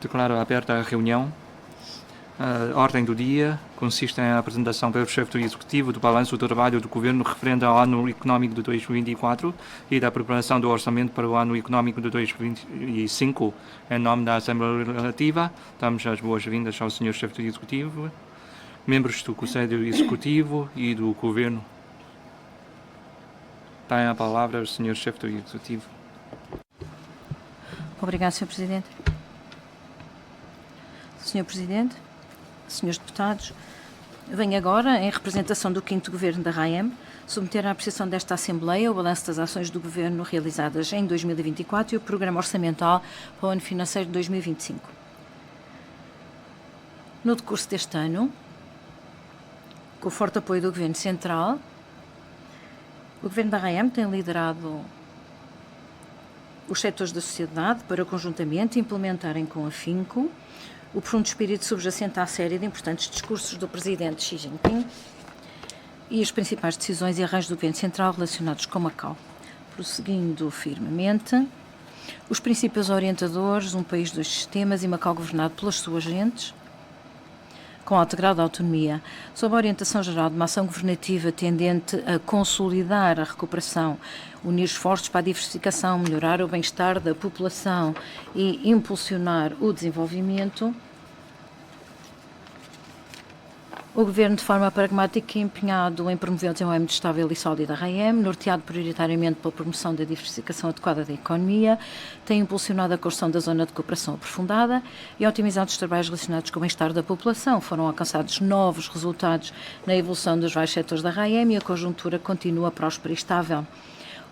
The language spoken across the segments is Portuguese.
Declaro aberta a reunião. A ordem do dia consiste em a apresentação pelo chefe do Executivo do balanço do trabalho do Governo referente ao ano económico de 2024 e da preparação do orçamento para o ano económico de 2025. Em nome da Assembleia Legislativa, damos as boas-vindas ao Sr. Chefe do Executivo, membros do Conselho Executivo e do Governo. Tem a palavra o Sr. Chefe do Executivo. Obrigado, Sr. Presidente. Sr. Presidente, Srs. Deputados, venho agora, em representação do 5º Governo da RAEM, submeter à apreciação desta Assembleia o balanço das ações do Governo realizadas em 2024 e o Programa Orçamental para o ano financeiro de 2025. No decurso deste ano, com o forte apoio do Governo Central, o Governo da RAEM tem liderado os setores da sociedade para conjuntamente implementarem com afinco o profundo espírito subjacente à série de importantes discursos do Presidente Xi Jinping e as principais decisões e arranjos do Governo Central relacionados com Macau, prosseguindo firmemente os princípios orientadores, um país, dois sistemas e Macau governado pelas suas gentes, com alto grau de autonomia, sob a orientação geral de uma ação governativa tendente a consolidar a recuperação, unir esforços para a diversificação, melhorar o bem-estar da população e impulsionar o desenvolvimento, o Governo, de forma pragmática e empenhado em promover o desenvolvimento estável e sólido da RAEM, norteado prioritariamente pela promoção da diversificação adequada da economia, tem impulsionado a construção da zona de cooperação aprofundada e otimizado os trabalhos relacionados com o bem-estar da população. Foram alcançados novos resultados na evolução dos vários setores da RAEM e a conjuntura continua próspera e estável.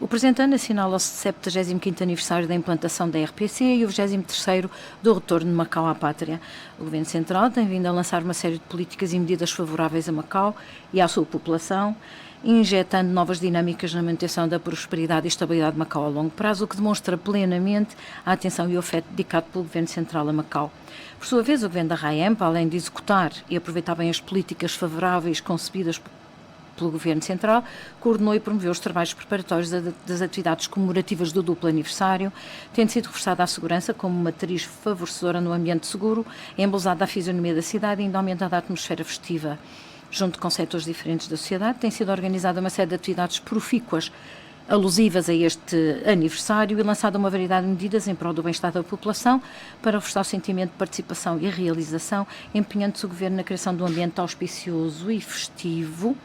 O presente ano assinala o 75º aniversário da implantação da RPC e o 23º do retorno de Macau à pátria. O Governo Central tem vindo a lançar uma série de políticas e medidas favoráveis a Macau e à sua população, injetando novas dinâmicas na manutenção da prosperidade e estabilidade de Macau a longo prazo, o que demonstra plenamente a atenção e o afeto dedicado pelo Governo Central a Macau. Por sua vez, o Governo da RAEM, além de executar e aproveitar bem as políticas favoráveis concebidas pelo Governo Central, coordenou e promoveu os trabalhos preparatórios das atividades comemorativas do duplo aniversário, tendo sido reforçada a segurança como matriz favorecedora no ambiente seguro, embelezada a fisionomia da cidade e ainda aumentada a atmosfera festiva. Junto com setores diferentes da sociedade, tem sido organizada uma série de atividades profícuas alusivas a este aniversário e lançada uma variedade de medidas em prol do bem-estar da população para reforçar o sentimento de participação e realização, empenhando-se o Governo na criação de um ambiente auspicioso e festivo,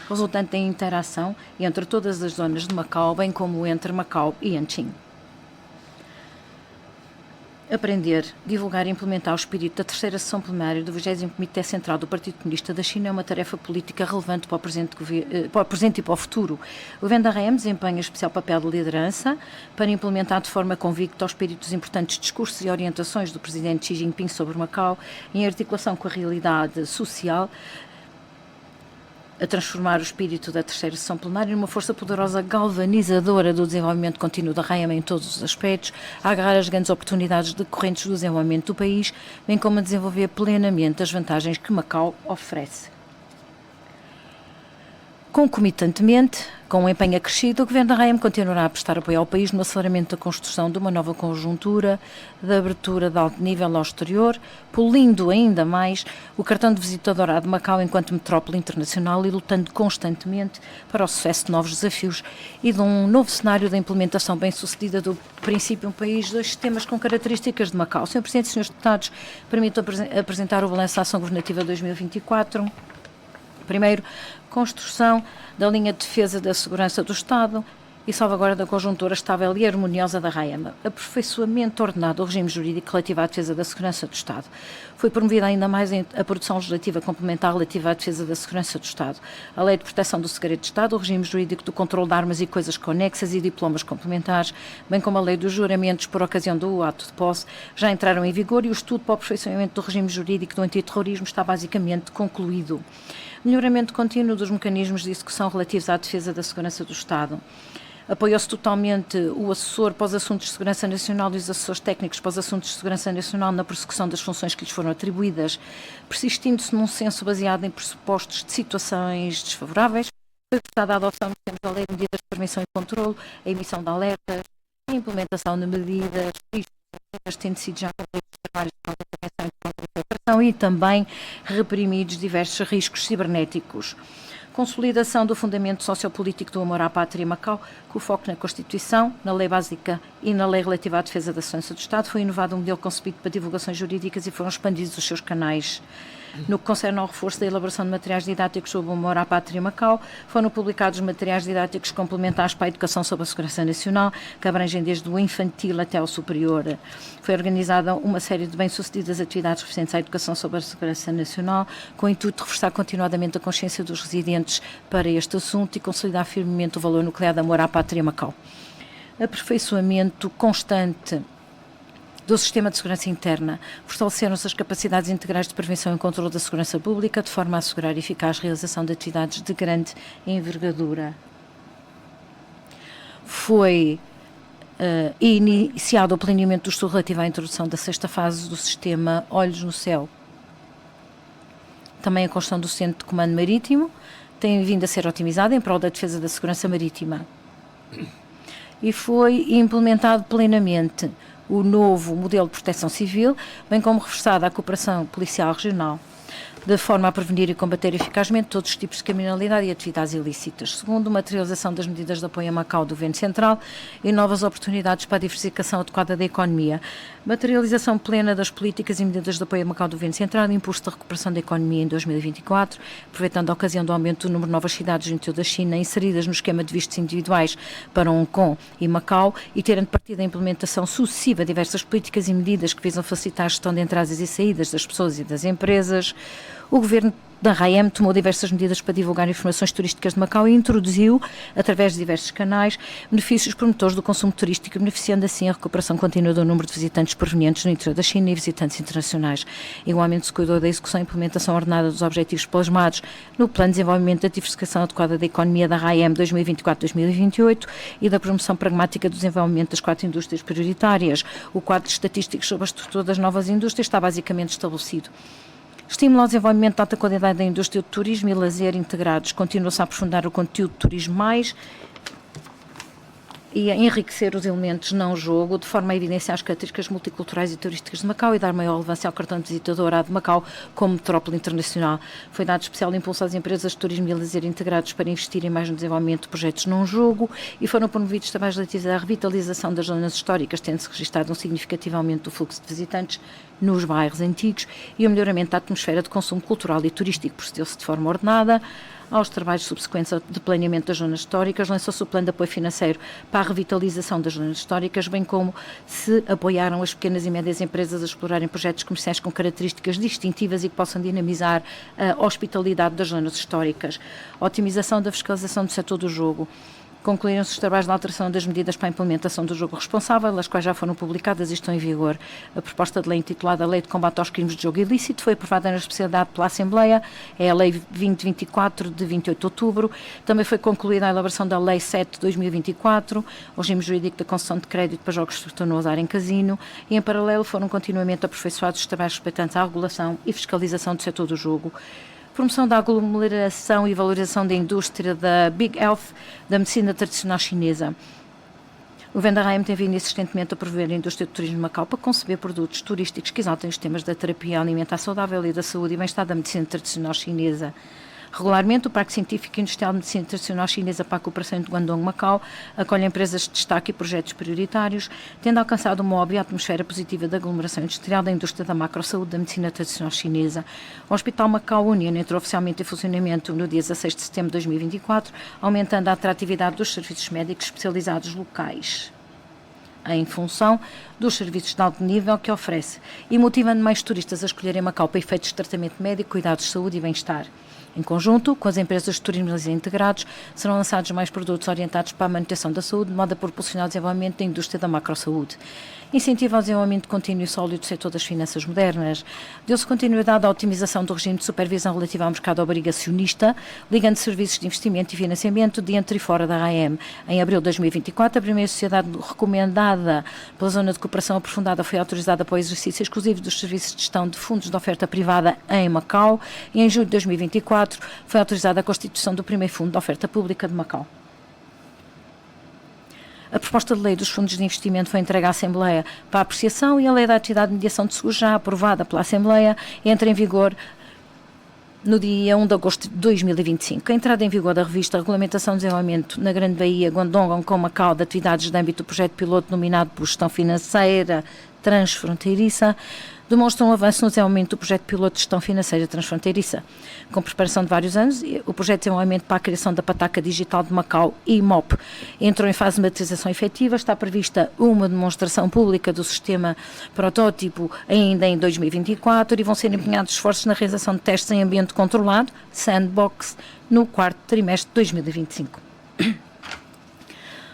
resultante em interação entre todas as zonas de Macau, bem como entre Macau e Anqing. Aprender, divulgar e implementar o espírito da terceira sessão plenária do 20º Comitê Central do Partido Comunista da China é uma tarefa política relevante para o presente e para o futuro. O Governo da RAEM desempenha especial papel de liderança para implementar de forma convicta o espírito dos importantes discursos e orientações do Presidente Xi Jinping sobre Macau, em articulação com a realidade social, a transformar o espírito da terceira sessão plenária numa força poderosa galvanizadora do desenvolvimento contínuo da RAEM em todos os aspectos, a agarrar as grandes oportunidades decorrentes do desenvolvimento do país, bem como a desenvolver plenamente as vantagens que Macau oferece. Concomitantemente, com um empenho acrescido, o Governo da RAEM continuará a prestar apoio ao país no aceleramento da construção de uma nova conjuntura de abertura de alto nível ao exterior, polindo ainda mais o cartão de visita dourado de Macau enquanto metrópole internacional e lutando constantemente para o sucesso de novos desafios e de um novo cenário da implementação bem-sucedida do princípio um país, dois sistemas com características de Macau. Sr. Presidente e Srs. Deputados, permito apresentar o balanço da ação governativa 2024. Primeiro, construção da linha de defesa da segurança do Estado e salvaguarda da conjuntura estável e harmoniosa da RAEM. Aperfeiçoamento ordenado do regime jurídico relativo à defesa da segurança do Estado. Foi promovida ainda mais a produção legislativa complementar relativa à defesa da segurança do Estado. A Lei de Proteção do Segredo de Estado, o regime jurídico do controle de armas e coisas conexas e diplomas complementares, bem como a Lei dos Juramentos por ocasião do ato de posse, já entraram em vigor e o estudo para o aperfeiçoamento do regime jurídico do antiterrorismo está basicamente concluído. Melhoramento contínuo dos mecanismos de execução relativos à defesa da segurança do Estado. Apoiou-se totalmente o assessor para os assuntos de segurança nacional e os assessores técnicos para os assuntos de segurança nacional na persecução das funções que lhes foram atribuídas, persistindo-se num senso baseado em pressupostos de situações desfavoráveis. Foi votada a adoção de termos da lei de medidas de prevenção e controle, a emissão de alertas, a implementação de medidas tendo sido já trabalhos de cooperação e também reprimidos diversos riscos cibernéticos. Consolidação do fundamento sociopolítico do amor à pátria Macau, com foco na Constituição, na Lei Básica e na Lei Relativa à Defesa da Segurança do Estado. Foi inovado um modelo concebido para divulgações jurídicas e foram expandidos os seus canais. No que concerne ao reforço da elaboração de materiais didáticos sobre o amor à pátria Macau, foram publicados materiais didáticos complementares para a educação sobre a segurança nacional, que abrangem desde o infantil até ao superior. Foi organizada uma série de bem-sucedidas atividades referentes à educação sobre a segurança nacional, com o intuito de reforçar continuadamente a consciência dos residentes para este assunto e consolidar firmemente o valor nuclear de amor à pátria Macau. Aperfeiçoamento constante do Sistema de Segurança Interna. Fortaleceram-se as capacidades integrais de prevenção e controle da segurança pública, de forma a assegurar a eficaz realização de atividades de grande envergadura. Foi iniciado o planeamento do estudo relativo à introdução da 6ª fase do sistema Olhos no Céu. Também a construção do Centro de Comando Marítimo tem vindo a ser otimizada em prol da defesa da segurança marítima. E foi implementado plenamente o novo modelo de proteção civil, bem como reforçada a cooperação policial regional, de forma a prevenir e combater eficazmente todos os tipos de criminalidade e atividades ilícitas. Segundo, materialização das medidas de apoio a Macau do Governo Central e novas oportunidades para a diversificação adequada da economia. Materialização plena das políticas e medidas de apoio a Macau do Governo Central e impulso da recuperação da economia em 2024, aproveitando a ocasião do aumento do número de novas cidades no interior da China inseridas no esquema de vistos individuais para Hong Kong e Macau e terem partido a implementação sucessiva de diversas políticas e medidas que visam facilitar a gestão de entradas e saídas das pessoas e das empresas. O governo da RAEM tomou diversas medidas para divulgar informações turísticas de Macau e introduziu, através de diversos canais, benefícios promotores do consumo turístico, beneficiando assim a recuperação contínua do número de visitantes provenientes no interior da China e visitantes internacionais. Igualmente se cuidou da execução e implementação ordenada dos objetivos plasmados no Plano de Desenvolvimento da Diversificação Adequada da Economia da RAEM 2024-2028 e da promoção pragmática do desenvolvimento das 4 indústrias prioritárias. O quadro estatístico sobre a estrutura das novas indústrias está basicamente estabelecido. Estímulo ao desenvolvimento de alta qualidade da indústria do turismo e lazer integrados. Continua-se a aprofundar o conteúdo de turismo mais e a enriquecer os elementos não jogo, de forma a evidenciar as características multiculturais e turísticas de Macau e dar maior relevância ao cartão de visita dourado de Macau como metrópole internacional. Foi dado especial impulso às empresas de turismo e lazer integrados para investirem mais no desenvolvimento de projetos não jogo e foram promovidos trabalhos relativos à revitalização das zonas históricas, tendo-se registrado um significativo aumento do fluxo de visitantes nos bairros antigos e o melhoramento da atmosfera de consumo cultural e turístico procedeu-se de forma ordenada. Aos trabalhos subsequentes de planeamento das zonas históricas, lançou-se o plano de apoio financeiro para a revitalização das zonas históricas, bem como se apoiaram as pequenas e médias empresas a explorarem projetos comerciais com características distintivas e que possam dinamizar a hospitalidade das zonas históricas. A otimização da fiscalização do setor do jogo. Concluíram-se os trabalhos de alteração das medidas para a implementação do jogo responsável, as quais já foram publicadas e estão em vigor. A proposta de lei intitulada Lei de Combate aos Crimes de Jogo Ilícito foi aprovada na especialidade pela Assembleia, é a Lei 2024 de 28 de outubro. Também foi concluída a elaboração da Lei 7 de 2024, o regime jurídico da concessão de crédito para jogos que se tornou a usar em casino, e em paralelo foram continuamente aperfeiçoados os trabalhos respeitantes à regulação e fiscalização do setor do jogo. Promoção da aglomeração e valorização da indústria da Big Health, da medicina tradicional chinesa. O governo da RAEM tem vindo insistentemente a promover a indústria do turismo de Macau para conceber produtos turísticos que exaltem os temas da terapia alimentar saudável e da saúde e bem-estar da medicina tradicional chinesa. Regularmente, o Parque Científico e Industrial de Medicina Tradicional Chinesa para a Cooperação de Guangdong, Macau, acolhe empresas de destaque e projetos prioritários, tendo alcançado uma óbvia atmosfera positiva da aglomeração industrial da indústria da macrosaúde da medicina tradicional chinesa. O Hospital Macau Union entrou oficialmente em funcionamento no dia 16 de setembro de 2024, aumentando a atratividade dos serviços médicos especializados locais, em função dos serviços de alto nível que oferece, e motivando mais turistas a escolherem Macau para efeitos de tratamento médico, cuidados de saúde e bem-estar. Em conjunto, com as empresas de turismo integrados, serão lançados mais produtos orientados para a manutenção da saúde, de modo a propulsionar o desenvolvimento da indústria da macrosaúde. Incentivo ao desenvolvimento contínuo e sólido do setor das finanças modernas. Deu-se continuidade à otimização do regime de supervisão relativo ao mercado obrigacionista, ligando serviços de investimento e financiamento dentro e fora da RAEM. Em abril de 2024, a primeira sociedade recomendada pela Zona de Cooperação Aprofundada foi autorizada para o exercício exclusivo dos serviços de gestão de fundos de oferta privada em Macau e em julho de 2024 foi autorizada a constituição do primeiro fundo de oferta pública de Macau. A proposta de lei dos fundos de investimento foi entregue à Assembleia para apreciação e a lei da atividade de mediação de seguros, já aprovada pela Assembleia, entra em vigor no dia 1 de agosto de 2025. A entrada em vigor da revista Regulamentação de Desenvolvimento na Grande Baía, Guandong, com Macau, de atividades de âmbito do projeto piloto nominado por Gestão Financeira Transfronteiriça, demonstra um avanço no desenvolvimento do projeto piloto de gestão financeira transfronteiriça. Com preparação de vários anos, o projeto de desenvolvimento para a criação da pataca digital de Macau, IMOP, entrou em fase de materialização efetiva. Está prevista uma demonstração pública do sistema protótipo ainda em 2024 e vão ser empenhados esforços na realização de testes em ambiente controlado, sandbox, no quarto trimestre de 2025.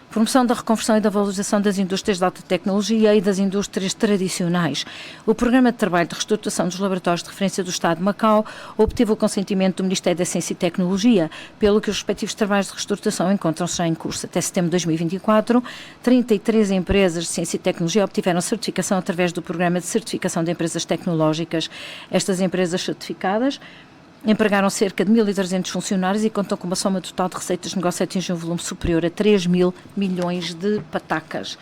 Promoção da reconversão e da valorização das indústrias de alta tecnologia e das indústrias tradicionais. O Programa de Trabalho de Reestruturação dos Laboratórios de Referência do Estado de Macau obteve o consentimento do Ministério da Ciência e Tecnologia, pelo que os respectivos trabalhos de reestruturação encontram-se já em curso. Até setembro de 2024, 33 empresas de ciência e tecnologia obtiveram certificação através do Programa de Certificação de Empresas Tecnológicas. Estas empresas certificadas empregaram cerca de 1.300 funcionários e contam com uma soma total de receitas de negócio a atingir um volume superior a 3 mil milhões de patacas.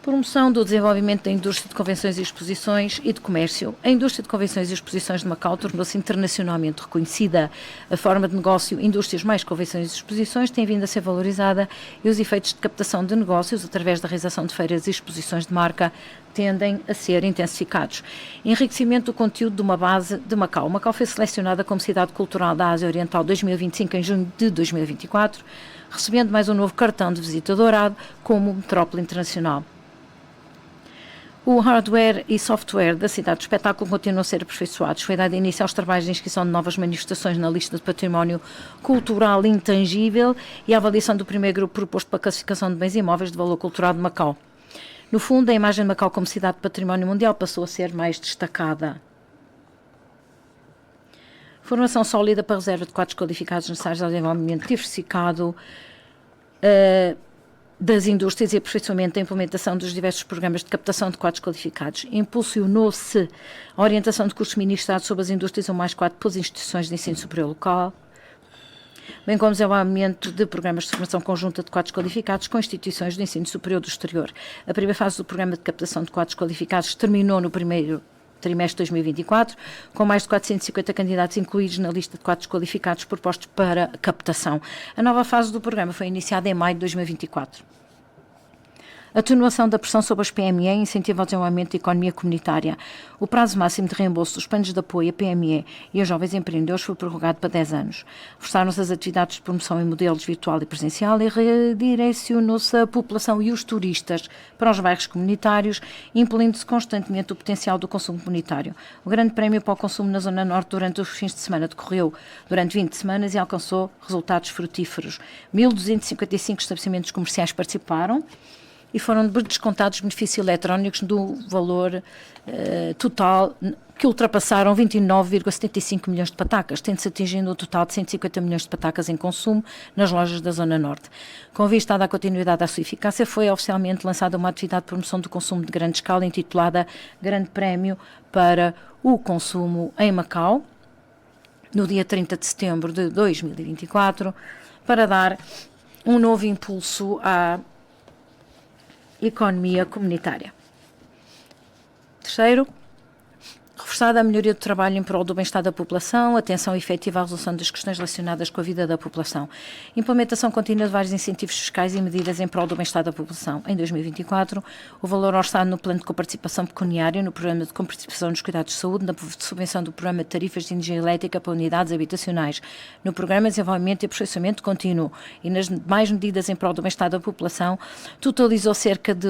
Promoção do desenvolvimento da indústria de convenções e exposições e de comércio. A indústria de convenções e exposições de Macau tornou-se internacionalmente reconhecida. A forma de negócio indústrias mais convenções e exposições tem vindo a ser valorizada e os efeitos de captação de negócios através da realização de feiras e exposições de marca tendem a ser intensificados. Enriquecimento do conteúdo de uma base de Macau. Macau foi selecionada como Cidade Cultural da Ásia Oriental 2025 em junho de 2024, recebendo mais um novo cartão de visita dourado como metrópole internacional. O hardware e software da cidade do espetáculo continuam a ser aperfeiçoados. Foi dado início aos trabalhos de inscrição de novas manifestações na lista de património cultural intangível e a avaliação do primeiro grupo proposto para a classificação de bens imóveis de valor cultural de Macau. No fundo, a imagem de Macau como cidade de património mundial passou a ser mais destacada. Formação sólida para a reserva de quadros qualificados necessários ao desenvolvimento diversificado das indústrias e aperfeiçoamento da implementação dos diversos programas de captação de quadros qualificados. Impulsionou-se a orientação de cursos ministrados sobre as indústrias ou mais quadros pelas instituições de ensino superior local, bem como o desenvolvimento de programas de formação conjunta de quadros qualificados com instituições de ensino superior do exterior. A primeira fase do programa de captação de quadros qualificados terminou no primeiro trimestre de 2024, com mais de 450 candidatos incluídos na lista de quadros qualificados propostos para captação. A nova fase do programa foi iniciada em maio de 2024. Atenuação da pressão sobre as PME e incentivo ao desenvolvimento da economia comunitária. O prazo máximo de reembolso dos planos de apoio a PME e a jovens empreendedores foi prorrogado para 10 anos. Reforçaram-se as atividades de promoção em modelos virtual e presencial e redirecionou-se a população e os turistas para os bairros comunitários, impelindo-se constantemente o potencial do consumo comunitário. O Grande Prémio para o Consumo na Zona Norte durante os fins de semana decorreu durante 20 semanas e alcançou resultados frutíferos. 1.255 estabelecimentos comerciais participaram e foram descontados benefícios eletrónicos do valor total que ultrapassaram 29,75 milhões de patacas, tendo-se atingindo um total de 150 milhões de patacas em consumo nas lojas da Zona Norte. Com vista à continuidade da sua eficácia, foi oficialmente lançada uma atividade de promoção do consumo de grande escala intitulada Grande Prémio para o Consumo em Macau, no dia 30 de setembro de 2024, para dar um novo impulso à economia comunitária. Terceiro, reforçada a melhoria do trabalho em prol do bem-estar da população, atenção efetiva à resolução das questões relacionadas com a vida da população. Implementação contínua de vários incentivos fiscais e medidas em prol do bem-estar da população. Em 2024, o valor orçado no plano de coparticipação pecuniária, no programa de coparticipação nos cuidados de saúde, na subvenção do programa de tarifas de energia elétrica para unidades habitacionais, no programa de desenvolvimento e aperfeiçoamento contínuo e nas demais medidas em prol do bem-estar da população, totalizou cerca de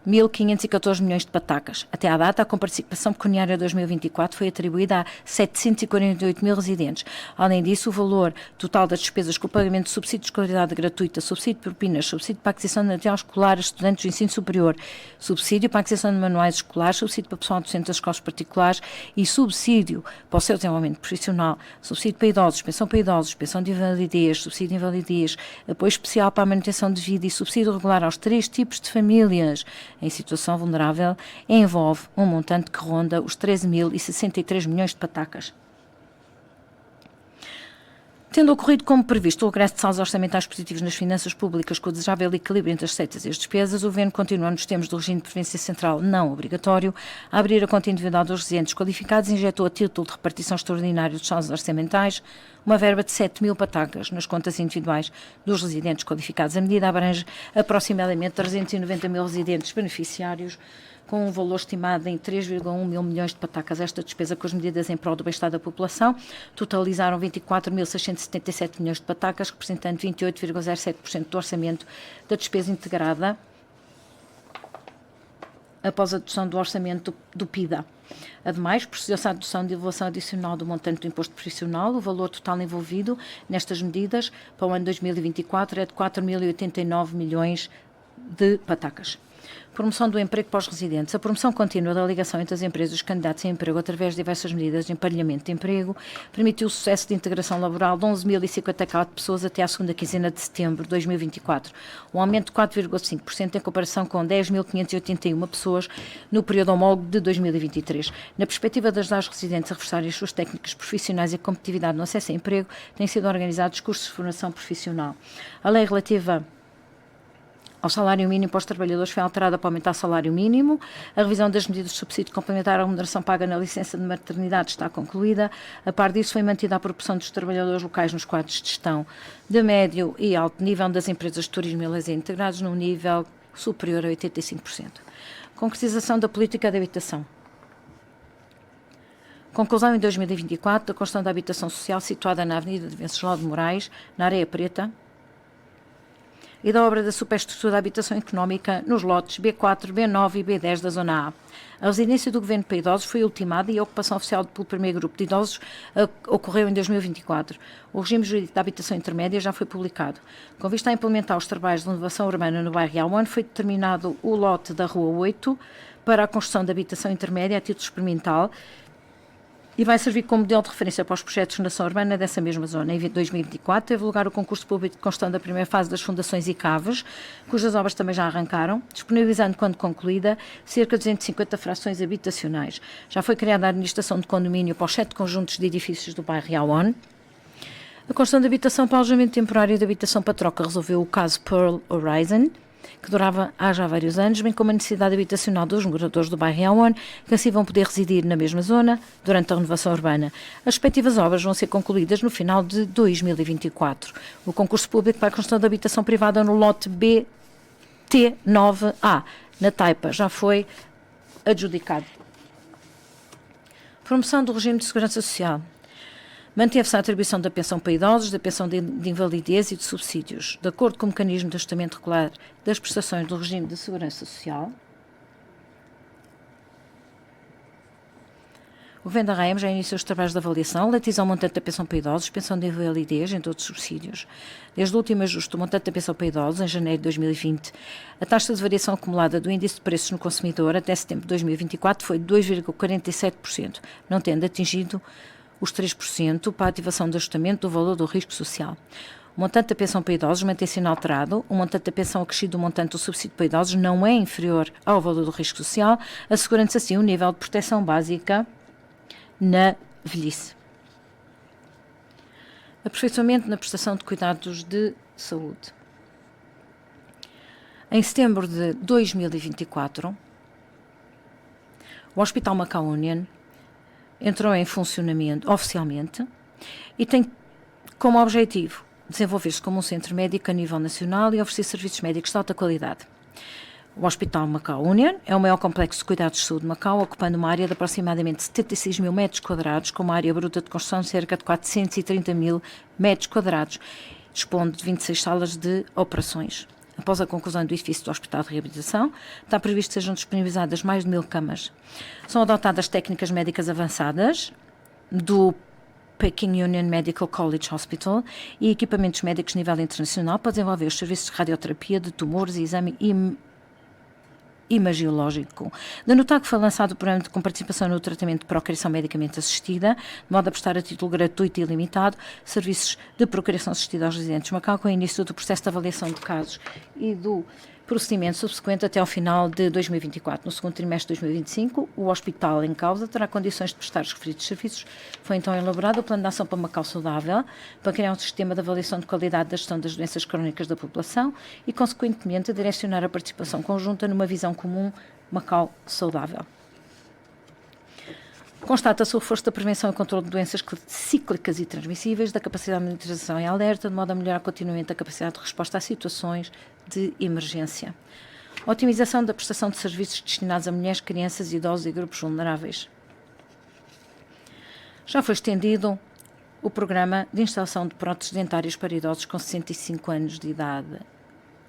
1.514 milhões de patacas. Até à data, a comparticipação pecuniária 2024 foi atribuída a 748 mil residentes. Além disso, o valor total das despesas com o pagamento de subsídio de escolaridade gratuita, subsídio de propinas, subsídio para a aquisição de material escolar a estudantes do ensino superior, subsídio para a aquisição de manuais escolares, subsídio para pessoal docente das escolas particulares e subsídio para o seu desenvolvimento profissional, subsídio para idosos, pensão de invalidez, subsídio de invalidez, apoio especial para a manutenção de vida e subsídio regular aos 3 tipos de famílias em situação vulnerável, envolve um montante que ronda os 13.063 milhões de patacas. Tendo ocorrido como previsto o regresso de saldos orçamentais positivos nas finanças públicas com o desejável equilíbrio entre as receitas e as despesas, o Governo continua nos termos do regime de preferência central não obrigatório a abrir a conta individual dos residentes qualificados e injetou a título de repartição extraordinária dos saldos orçamentais uma verba de 7.000 patacas nas contas individuais dos residentes qualificados. A medida abrange aproximadamente 390.000 residentes beneficiários, com um valor estimado em 3,1 mil milhões de patacas. Esta despesa, com as medidas em prol do bem-estar da população, totalizaram 24.677 milhões de patacas, representando 28,07% do orçamento da despesa integrada após a adoção do orçamento do PIDA. Ademais, procedeu-se à adoção de elevação adicional do montante do imposto profissional. O valor total envolvido nestas medidas para o ano 2024 é de 4.089 milhões de patacas. Promoção do emprego para os residentes. A promoção contínua da ligação entre as empresas e os candidatos a emprego através de diversas medidas de emparelhamento de emprego permitiu o sucesso de integração laboral de 11.054 pessoas até à segunda quinzena de setembro de 2024, um aumento de 4,5% em comparação com 10.581 pessoas no período homólogo de 2023. Na perspectiva de ajudar os residentes a reforçarem as suas técnicas profissionais e a competitividade no acesso a emprego, têm sido organizados cursos de formação profissional. A lei relativa ao salário mínimo para os trabalhadores foi alterada para aumentar o salário mínimo. A revisão das medidas de subsídio complementar à remuneração paga na licença de maternidade está concluída. A par disso, foi mantida a proporção dos trabalhadores locais nos quadros de gestão de médio e alto nível das empresas de turismo e lazer integrados num nível superior a 85%. Concretização da política de habitação. Conclusão em 2024 da construção da habitação social situada na Avenida de Venceslau de Moraes, na Areia Preta, e da obra da superestrutura da habitação económica nos lotes B4, B9 e B10 da Zona A. A residência do Governo para idosos foi ultimada e a ocupação oficial pelo primeiro grupo de idosos ocorreu em 2024. O regime jurídico da habitação intermédia já foi publicado. Com vista a implementar os trabalhos de renovação urbana no bairro Iauane, foi determinado o lote da Rua 8 para a construção da habitação intermédia a título experimental, e vai servir como modelo de referência para os projetos de renovação urbana dessa mesma zona. Em 2024 teve lugar o concurso público de construção da primeira fase das fundações e caves, cujas obras também já arrancaram, disponibilizando, quando concluída, cerca de 250 frações habitacionais. Já foi criada a administração de condomínio para os 7 conjuntos de edifícios do bairro Iauane. A construção de habitação para alojamento temporário e de habitação para troca resolveu o caso Pearl Horizon, que durava há já vários anos, bem como a necessidade habitacional dos moradores do bairro Iauane, que assim vão poder residir na mesma zona durante a renovação urbana. As respectivas obras vão ser concluídas no final de 2024. O concurso público para a construção de habitação privada no lote BT9A, na Taipa, já foi adjudicado. Promoção do regime de segurança social. Manteve-se a atribuição da pensão para idosos, da pensão de invalidez e de subsídios, de acordo com o mecanismo de ajustamento regular das prestações do regime de segurança social. O Governo da RAM já iniciou os trabalhos de avaliação relativos ao montante da pensão para idosos, pensão de invalidez, entre outros subsídios. Desde o último ajuste do montante da pensão para idosos, em janeiro de 2020, a taxa de variação acumulada do índice de preços no consumidor até setembro de 2024 foi de 2,47%, não tendo atingido os 3% para a ativação do ajustamento do valor do risco social. O montante da pensão para idosos mantém-se inalterado. O montante da pensão acrescido do montante do subsídio para idosos não é inferior ao valor do risco social, assegurando-se assim um nível de proteção básica na velhice. Aperfeiçoamento na prestação de cuidados de saúde. Em setembro de 2024, o Hospital Macau Union entrou em funcionamento oficialmente e tem como objetivo desenvolver-se como um centro médico a nível nacional e oferecer serviços médicos de alta qualidade. O Hospital Macau Union é o maior complexo de cuidados de saúde de Macau, ocupando uma área de aproximadamente 76 mil metros quadrados, com uma área bruta de construção de cerca de 430 mil metros quadrados, dispondo de 26 salas de operações. Após a conclusão do edifício do Hospital de Reabilitação, está previsto que sejam disponibilizadas mais de 1.000 camas. São adotadas técnicas médicas avançadas do Peking Union Medical College Hospital e equipamentos médicos de nível internacional para desenvolver os serviços de radioterapia de tumores e exame imagiológico. De notar que foi lançado o programa com participação no tratamento de procriação medicamente assistida, de modo a prestar a título gratuito e ilimitado serviços de procriação assistida aos residentes de Macau, com o início do processo de avaliação de casos e do procedimento subsequente até ao final de 2024. No segundo trimestre de 2025, o hospital em causa terá condições de prestar os referidos serviços. Foi então elaborado o Plano de Ação para Macau Saudável, para criar um sistema de avaliação de qualidade da gestão das doenças crónicas da população e, consequentemente, direcionar a participação conjunta numa visão comum Macau Saudável. Constata-se o reforço da prevenção e controle de doenças cíclicas e transmissíveis, da capacidade de monitorização e alerta, de modo a melhorar continuamente a capacidade de resposta a situações de emergência. Otimização da prestação de serviços destinados a mulheres, crianças, idosos e grupos vulneráveis. Já foi estendido o programa de instalação de próteses dentárias para idosos com 65 anos de idade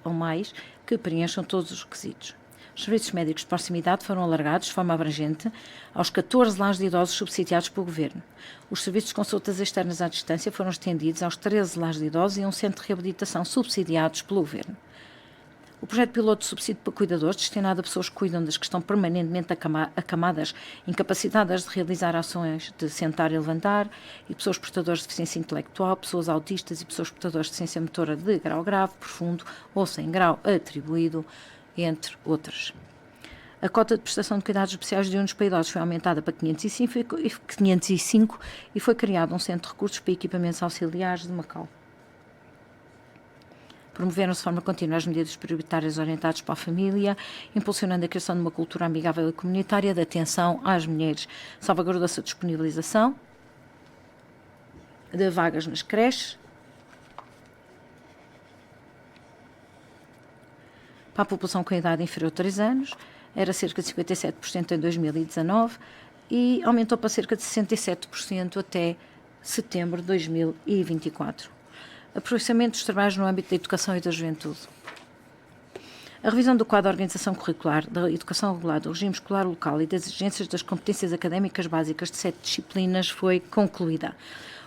ou mais, que preencham todos os requisitos. Os serviços médicos de proximidade foram alargados de forma abrangente aos 14 lares de idosos subsidiados pelo Governo. Os serviços de consultas externas à distância foram estendidos aos 13 lares de idosos e a um centro de reabilitação subsidiados pelo Governo. O projeto piloto de subsídio para cuidadores, destinado a pessoas que cuidam das que estão permanentemente acamadas, incapacitadas de realizar ações de sentar e levantar, e pessoas portadoras de deficiência intelectual, pessoas autistas e pessoas portadoras de deficiência motora de grau grave, profundo ou sem grau atribuído, entre outras. A cota de prestação de cuidados especiais de unos para idosos foi aumentada para 505 e foi criado um centro de recursos para equipamentos auxiliares de Macau. Promoveram-se de forma contínua as medidas prioritárias orientadas para a família, impulsionando a criação de uma cultura amigável e comunitária de atenção às mulheres. Salvaguardou-se a disponibilização de vagas nas creches, para a população com idade inferior a 3 anos, era cerca de 57% em 2019 e aumentou para cerca de 67% até setembro de 2024. Aperfeiçoamento dos trabalhos no âmbito da educação e da juventude. A revisão do quadro de organização curricular, da educação regular, do regime escolar local e das exigências das competências académicas básicas de 7 disciplinas foi concluída.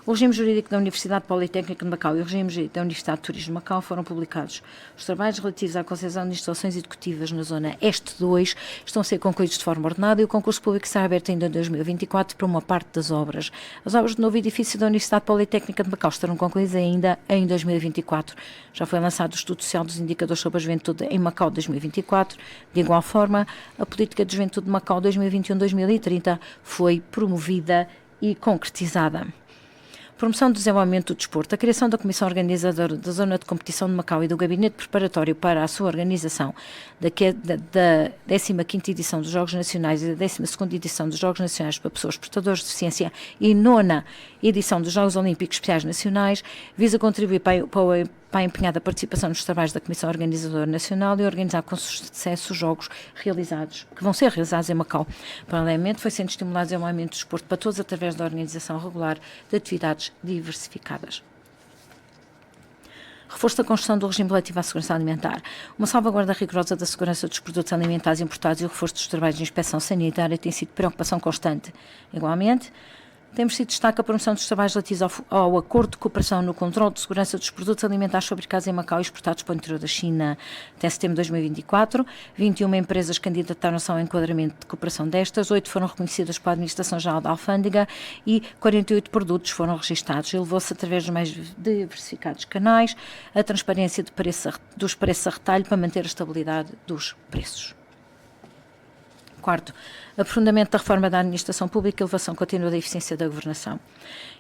O regime jurídico da Universidade Politécnica de Macau e o regime jurídico da Universidade de Turismo de Macau foram publicados. Os trabalhos relativos à concessão de instalações educativas na zona Este 2 estão a ser concluídos de forma ordenada e o concurso público será aberto ainda em 2024 para uma parte das obras. As obras do novo edifício da Universidade Politécnica de Macau estarão concluídas ainda em 2024. Já foi lançado o Estudo Social dos Indicadores sobre a Juventude em Macau 2024. De igual forma, a Política de Juventude de Macau 2021-2030 foi promovida e concretizada. Promoção do desenvolvimento do desporto. A criação da Comissão Organizadora da Zona de Competição de Macau e do Gabinete Preparatório para a sua organização da 15ª edição dos Jogos Nacionais e da 12ª edição dos Jogos Nacionais para Pessoas Portadoras de Deficiência e 9ª edição dos Jogos Olímpicos Especiais Nacionais visa contribuir para a empenhada participação nos trabalhos da Comissão Organizadora Nacional e organizar com sucesso os jogos que vão ser realizados em Macau. Paralelamente, foi sendo estimulado o desenvolvimento do desporto para todos através da organização regular de atividades diversificadas. Reforço da construção do regime relativo à segurança alimentar. Uma salvaguarda rigorosa da segurança dos produtos alimentares importados e o reforço dos trabalhos de inspeção sanitária tem sido preocupação constante. Igualmente, temos sido destaque a promoção dos trabalhos relativos ao Acordo de Cooperação no Controlo de Segurança dos Produtos Alimentares fabricados em Macau e exportados para o interior da China. Até setembro de 2024, 21 empresas candidataram-se ao enquadramento de cooperação destas, 8 foram reconhecidas pela Administração-Geral da Alfândega e 48 produtos foram registados. Elevou-se através dos mais diversificados canais a transparência dos preços a retalho para manter a estabilidade dos preços. Quarto, aprofundamento da reforma da administração pública e elevação contínua da eficiência da governação.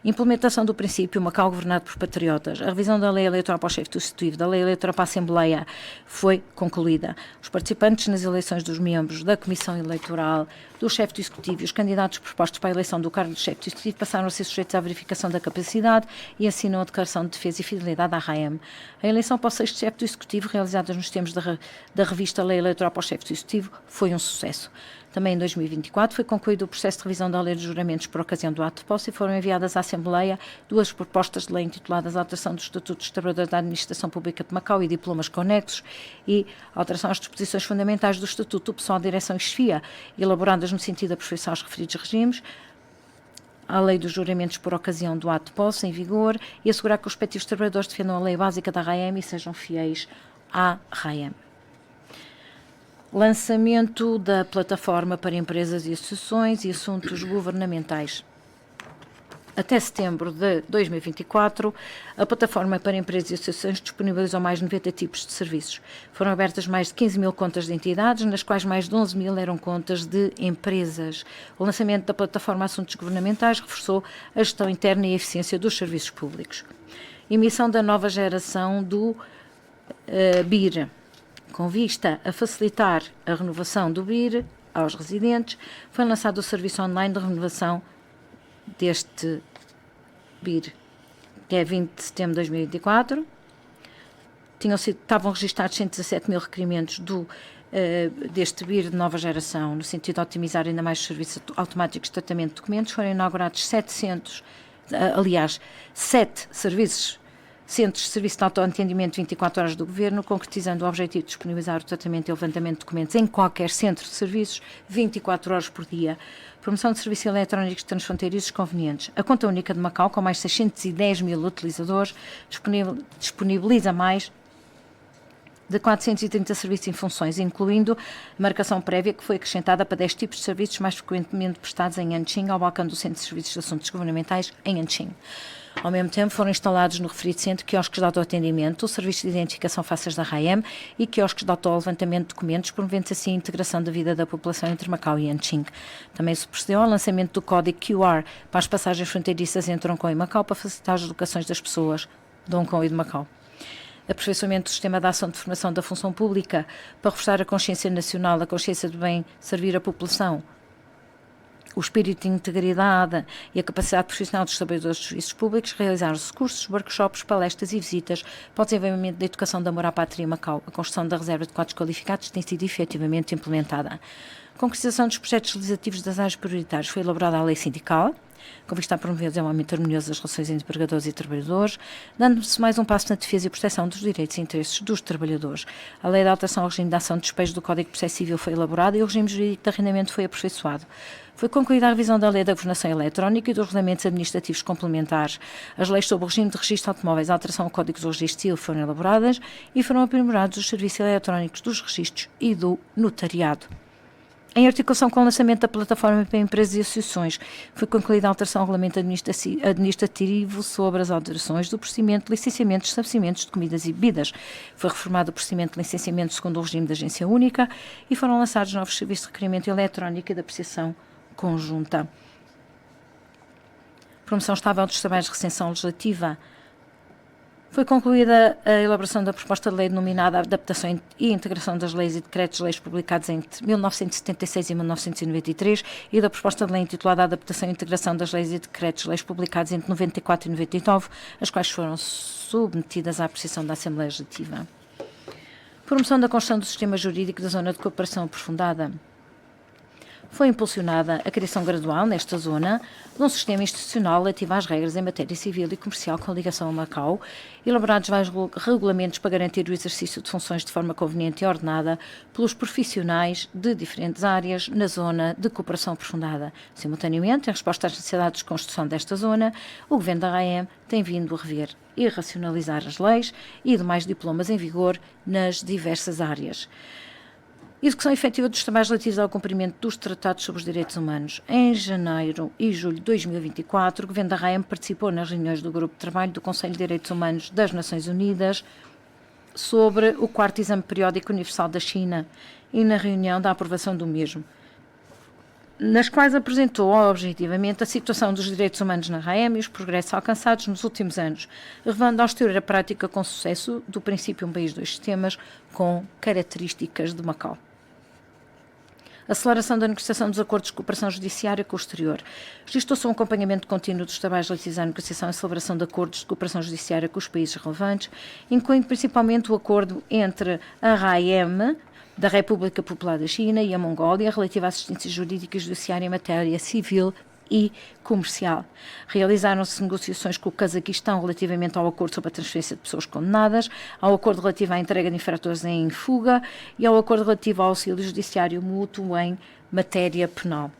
Implementação do princípio Macau governado por patriotas. A revisão da lei eleitoral para o chefe do Executivo, da lei eleitoral para a Assembleia foi concluída. Os participantes nas eleições dos membros da Comissão Eleitoral, do chefe do Executivo e os candidatos propostos para a eleição do cargo do chefe do Executivo passaram a ser sujeitos à verificação da capacidade e assinam a declaração de defesa e fidelidade à RAEM. A eleição para o sexto chefe do Executivo, realizada nos termos da revista Lei Eleitoral para o chefe do Executivo, foi um sucesso. Também em 2024 foi concluído o processo de revisão da Lei dos Juramentos por ocasião do ato de posse e foram enviadas à Assembleia 2 propostas de lei intituladas Alteração do Estatuto dos Trabalhadores da Administração Pública de Macau e Diplomas Conexos e Alteração às Disposições Fundamentais do Estatuto do Pessoal de Direção e Chefia, elaboradas no sentido de aperfeiçoar os referidos regimes, a lei dos juramentos por ocasião do ato de posse em vigor e assegurar que os respectivos trabalhadores defendam a lei básica da RAEM e sejam fiéis à RAEM. Lançamento da plataforma para empresas e associações e assuntos governamentais. Até setembro de 2024, a plataforma para empresas e associações disponibilizou mais de 90 tipos de serviços. Foram abertas mais de 15 mil contas de entidades, nas quais mais de 11 mil eram contas de empresas. O lançamento da plataforma Assuntos Governamentais reforçou a gestão interna e a eficiência dos serviços públicos. Emissão da nova geração do BIR. Com vista a facilitar a renovação do BIR aos residentes, foi lançado o serviço online de renovação deste BIR, que é 20 de setembro de 2024. Estavam registados 117 mil requerimentos deste BIR de nova geração, no sentido de otimizar ainda mais os serviços automáticos de tratamento de documentos. Foram inaugurados 7 centros de serviço de autoatendimento 24 horas do Governo, concretizando o objetivo de disponibilizar o tratamento e o levantamento de documentos em qualquer centro de serviços, 24 horas por dia. Promoção de serviços eletrónicos transfronteiriços convenientes. A Conta Única de Macau, com mais de 610 mil utilizadores, disponibiliza mais de 430 serviços e funções, incluindo a marcação prévia, que foi acrescentada para 10 tipos de serviços mais frequentemente prestados em Anqing, ao balcão do Centro de Serviços de Assuntos Governamentais em Anqing. Ao mesmo tempo, foram instalados no referido centro quiosques de autoatendimento, serviços de identificação faces da RAEM e quiosques de auto-levantamento de documentos, promovendo assim a integração da vida da população entre Macau e Anqing. Também se procedeu ao lançamento do código QR para as passagens fronteiriças entre Hong Kong e Macau, para facilitar as deslocações das pessoas de Hong Kong e de Macau. Aperfeiçoamento do sistema de ação de formação da função pública para reforçar a consciência nacional, a consciência de bem servir a população, o espírito de integridade e a capacidade profissional dos trabalhadores dos serviços públicos. Realizaram-se cursos, workshops, palestras e visitas para o desenvolvimento da educação de amor à pátria em Macau. A construção da reserva de quadros qualificados tem sido efetivamente implementada. A concretização dos projetos legislativos das áreas prioritárias. Foi elaborada a lei sindical, com vista a promover o desenvolvimento harmonioso das relações entre empregadores e trabalhadores, dando-se mais um passo na defesa e proteção dos direitos e interesses dos trabalhadores. A lei de alteração ao regime de ação de despejo do Código de Processo Civil foi elaborada e o regime jurídico de arrendamento foi aperfeiçoado. Foi concluída a revisão da Lei da Governação Eletrónica e dos regulamentos administrativos complementares. As leis sobre o regime de registro de automóveis, a alteração ao Código do Registro Civil foram elaboradas e foram aprimorados os serviços eletrónicos dos registros e do notariado. Em articulação com o lançamento da plataforma para empresas e associações, foi concluída a alteração ao regulamento administrativo sobre as alterações do procedimento de licenciamento de estabelecimentos de comidas e bebidas. Foi reformado o procedimento de licenciamento segundo o regime da agência única e foram lançados novos serviços de requerimento eletrónico e de apreciação conjunta. Promoção estável dos trabalhos de recensão legislativa. Foi concluída a elaboração da proposta de lei denominada Adaptação e Integração das Leis e Decretos-Leis publicados entre 1976 e 1993 e da proposta de lei intitulada Adaptação e Integração das Leis e Decretos-Leis publicados entre 94 e 99, as quais foram submetidas à apreciação da Assembleia Legislativa. Promoção da construção do sistema jurídico da Zona de Cooperação Aprofundada. Foi impulsionada a criação gradual, nesta zona, de um sistema institucional relativo às regras em matéria civil e comercial com ligação a Macau, elaborados vários regulamentos para garantir o exercício de funções de forma conveniente e ordenada pelos profissionais de diferentes áreas na zona de cooperação aprofundada. Simultaneamente, em resposta às necessidades de construção desta zona, o Governo da RAEM tem vindo a rever e racionalizar as leis e demais diplomas em vigor nas diversas áreas. Execução efetiva dos trabalhos relativos ao cumprimento dos tratados sobre os direitos humanos. Em janeiro e julho de 2024, o Governo da RAEM participou nas reuniões do Grupo de Trabalho do Conselho de Direitos Humanos das Nações Unidas sobre o 4º Exame Periódico Universal da China e na reunião da aprovação do mesmo, nas quais apresentou objetivamente a situação dos direitos humanos na RAEM e os progressos alcançados nos últimos anos, revelando ao exterior a prática com sucesso do princípio Um País, Dois Sistemas, com características de Macau. Aceleração da negociação dos acordos de cooperação judiciária com o exterior. Registou-se um acompanhamento contínuo dos trabalhos relativos à negociação e celebração de acordos de cooperação judiciária com os países relevantes, incluindo principalmente o acordo entre a RAEM, da República Popular da China, e a Mongólia, relativa à assistência jurídica e judiciária em matéria civil e comercial. Realizaram-se negociações com o Cazaquistão relativamente ao acordo sobre a transferência de pessoas condenadas, ao acordo relativo à entrega de infratores em fuga e ao acordo relativo ao auxílio judiciário mútuo em matéria penal.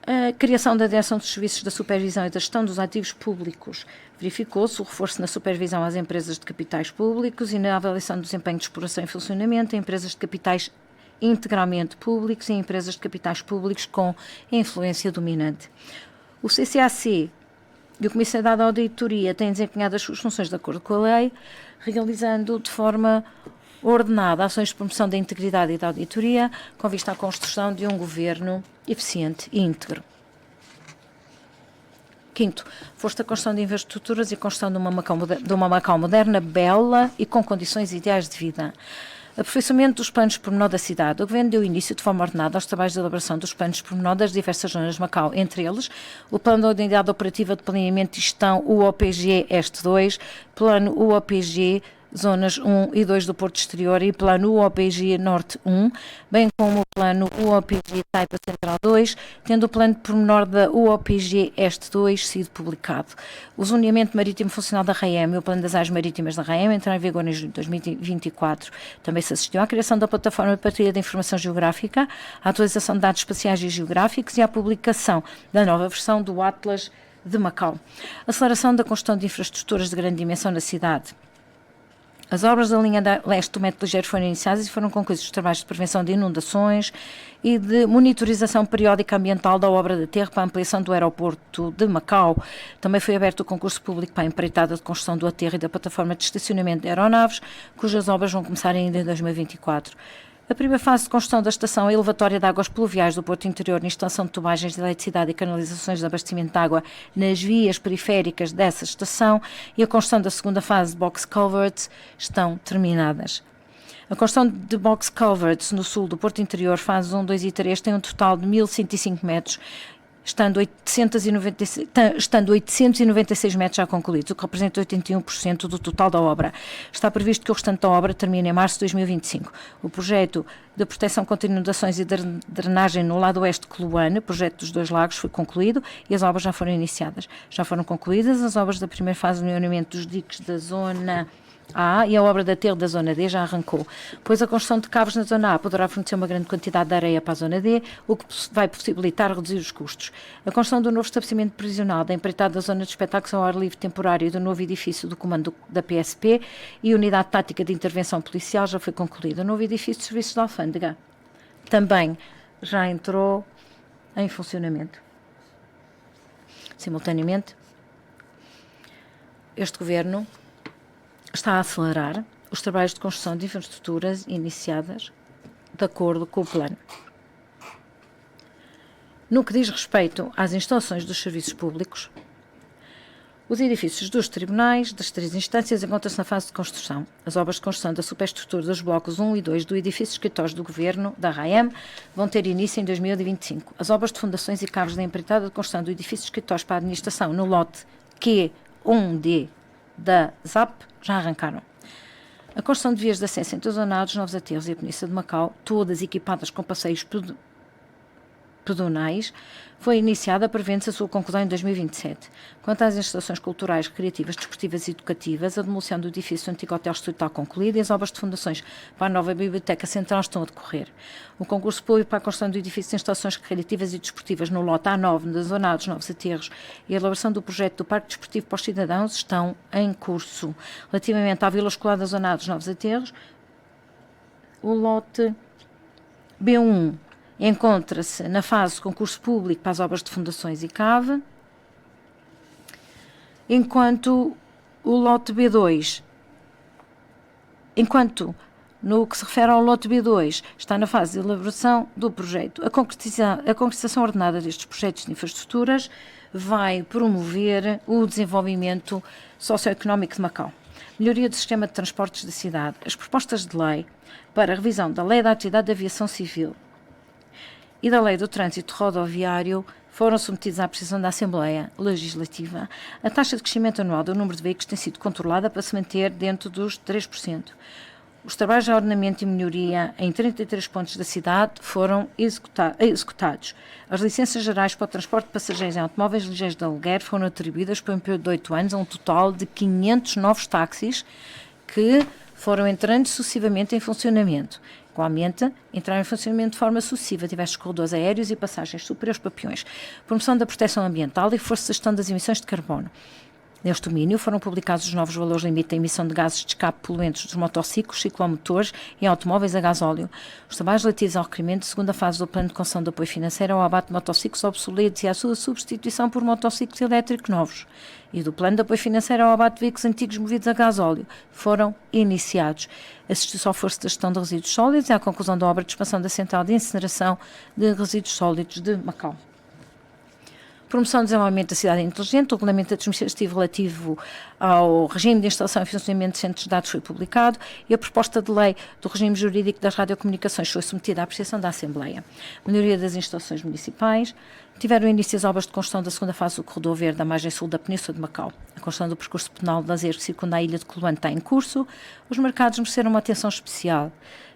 A criação da Direção dos Serviços da Supervisão e da Gestão dos Ativos Públicos. Verificou-se o reforço na supervisão às empresas de capitais públicos e na avaliação do desempenho de exploração e funcionamento em empresas de capitais integralmente públicos e em empresas de capitais públicos com influência dominante. O CCAC e o Comissariado de Auditoria têm desempenhado as suas funções de acordo com a lei, realizando de forma ordenada ações de promoção da integridade e da auditoria, com vista à construção de um governo eficiente e íntegro. Quinto, força a construção de infraestruturas e a construção de uma Macau moderna, bela e com condições ideais de vida. Aperfeiçoamento dos planos de pormenor da cidade. O Governo deu início de forma ordenada aos trabalhos de elaboração dos planos de pormenor das diversas zonas de Macau, entre eles o Plano da Unidade Operativa de Planeamento e Gestão, o UOPG Este 2, Plano UOPG Zonas 1 e 2 do Porto Exterior e Plano UOPG Norte 1, bem como o Plano UOPG Taipa Central 2, tendo o Plano de Pormenor da UOPG Este 2 sido publicado. O Zoneamento Marítimo Funcional da RAEM e o Plano das Áreas Marítimas da RAEM entraram em vigor em julho de 2024. Também se assistiu à criação da Plataforma de Partilha de Informação Geográfica, à atualização de dados espaciais e geográficos e à publicação da nova versão do Atlas de Macau. Aceleração da construção de infraestruturas de grande dimensão na cidade. As obras da linha leste do método ligeiro foram iniciadas e foram concluídos os trabalhos de prevenção de inundações e de monitorização periódica ambiental da obra de aterro para a ampliação do aeroporto de Macau. Também foi aberto o concurso público para a empreitada de construção do aterro e da plataforma de estacionamento de aeronaves, cujas obras vão começar ainda em 2024. A primeira fase de construção da estação elevatória de águas pluviais do Porto Interior, na instalação de tubagens de eletricidade e canalizações de abastecimento de água nas vias periféricas dessa estação e a construção da segunda fase de box culverts estão terminadas. A construção de box culverts no sul do Porto Interior, fases 1, 2 e 3, tem um total de 1.105 metros, estando 896 metros já concluídos, o que representa 81% do total da obra. Está previsto que o restante da obra termine em março de 2025. O projeto de proteção contra inundações e de drenagem no lado oeste de Coluane, projeto dos dois lagos, foi concluído e as obras já foram iniciadas. Já foram concluídas as obras da primeira fase do melhoramento dos diques da zona A e a obra de aterro da zona D já arrancou, pois a construção de cabos na zona A poderá fornecer uma grande quantidade de areia para a zona D, o que vai possibilitar reduzir os custos. A construção do novo estabelecimento prisional, da empreitada da zona de espetáculos ao ar livre temporário e do novo edifício do comando da PSP e unidade tática de intervenção policial já foi concluída. O novo edifício de serviços da alfândega também já entrou em funcionamento. Simultaneamente, este governo está a acelerar os trabalhos de construção de infraestruturas iniciadas de acordo com o plano. No que diz respeito às instalações dos serviços públicos, os edifícios dos tribunais das 3 instâncias encontram-se na fase de construção. As obras de construção da superestrutura dos blocos 1 e 2 do edifício de escritórios do Governo, da RAEM, vão ter início em 2025. As obras de fundações e cabos da empreitada de construção do edifício de escritórios para a administração no lote Q1D da ZAP já arrancaram. A construção de vias de acesso entre os zonados, Novos Aterros e a Península de Macau, todas equipadas com passeios pedonais, foi iniciada, prevendo-se a sua conclusão em 2027. Quanto às instalações culturais, recreativas, desportivas e educativas, a demolição do edifício do antigo Hotel Distrital concluída e as obras de fundações para a nova Biblioteca Central estão a decorrer. O concurso público para a construção do edifício de instalações recreativas e desportivas no lote A9 da zona A dos Novos Aterros e a elaboração do projeto do Parque Desportivo para os Cidadãos estão em curso. Relativamente à Vila Escolar da zona A dos Novos Aterros, o lote B1 encontra-se na fase de concurso público para as obras de fundações e cave, enquanto no que se refere ao lote B2 está na fase de elaboração do projeto. A concretização ordenada destes projetos de infraestruturas vai promover o desenvolvimento socioeconómico de Macau. Melhoria do sistema de transportes da cidade. As propostas de lei para a revisão da Lei da Atividade de Aviação Civil e da Lei do Trânsito Rodoviário foram submetidos à apreciação da Assembleia Legislativa. A taxa de crescimento anual do número de veículos tem sido controlada para se manter dentro dos 3%. Os trabalhos de ordenamento e melhoria em 33 pontos da cidade foram executados. As licenças gerais para o transporte de passageiros em automóveis ligeiros de aluguer foram atribuídas por um período de 8 anos a um total de 500 novos táxis que foram entrando sucessivamente em funcionamento. Igualmente, entraram em funcionamento de forma sucessiva diversos corredores aéreos e passagens superiores para peões. Promoção da proteção ambiental e reforço da gestão das emissões de carbono. Neste domínio foram publicados os novos valores limite da emissão de gases de escape poluentes dos motociclos, ciclomotores e automóveis a gasóleo. Os trabalhos relativos ao requerimento de segunda fase do plano de concessão de apoio financeiro ao abate de motociclos obsoletos e à sua substituição por motociclos elétricos novos e do plano de apoio financeiro ao abate de veículos antigos movidos a gasóleo foram iniciados. Assistiu-se ao esforço da gestão de resíduos sólidos e à conclusão da obra de expansão da central de incineração de resíduos sólidos de Macau. Promoção do desenvolvimento da cidade inteligente, o regulamento administrativo relativo ao regime de instalação e funcionamento de centros de dados foi publicado e a proposta de lei do regime jurídico das radiocomunicações foi submetida à apreciação da Assembleia. Melhoria das instalações municipais. Tiveram início as obras de construção da segunda fase do Corredor Verde da margem sul da Península de Macau. A construção do percurso penal de lazer que circunda a ilha de Colombo está em curso. Os mercados mereceram uma atenção especial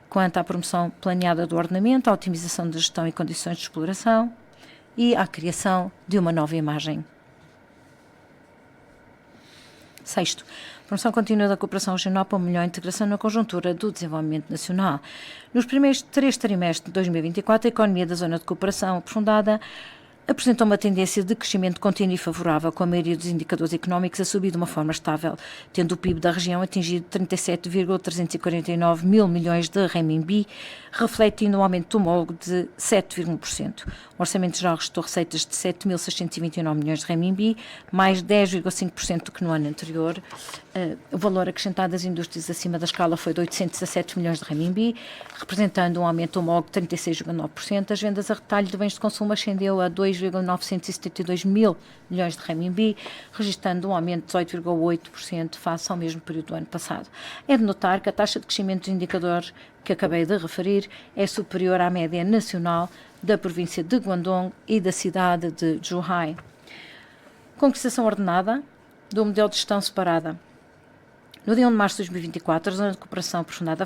quanto à promoção planeada do ordenamento, à otimização da gestão e condições de exploração e à criação de uma nova imagem. Sexto, promoção contínua da cooperação regional para uma melhor integração na conjuntura do desenvolvimento nacional. Nos primeiros 3 trimestres de 2024, a economia da zona de cooperação aprofundada apresentou uma tendência de crescimento contínuo e favorável, com a maioria dos indicadores económicos a subir de uma forma estável, tendo o PIB da região atingido 37,349 mil milhões de renminbi, refletindo um aumento homólogo de 7,1%. O orçamento geral registrou receitas de 7.629 milhões de renminbi, mais 10,5% do que no ano anterior. O valor acrescentado das indústrias acima da escala foi de 817 milhões de renminbi, representando um aumento homólogo de 36,9%. As vendas a retalho de bens de consumo ascendeu a 2,972 mil milhões de renminbi, registrando um aumento de 18,8% face ao mesmo período do ano passado. É de notar que a taxa de crescimento dos indicadores que acabei de referir é superior à média nacional da província de Guangdong e da cidade de Zhuhai. Concretização ordenada do modelo de gestão separada. No dia 1 de março de 2024, a Zona de Cooperação Aprofundada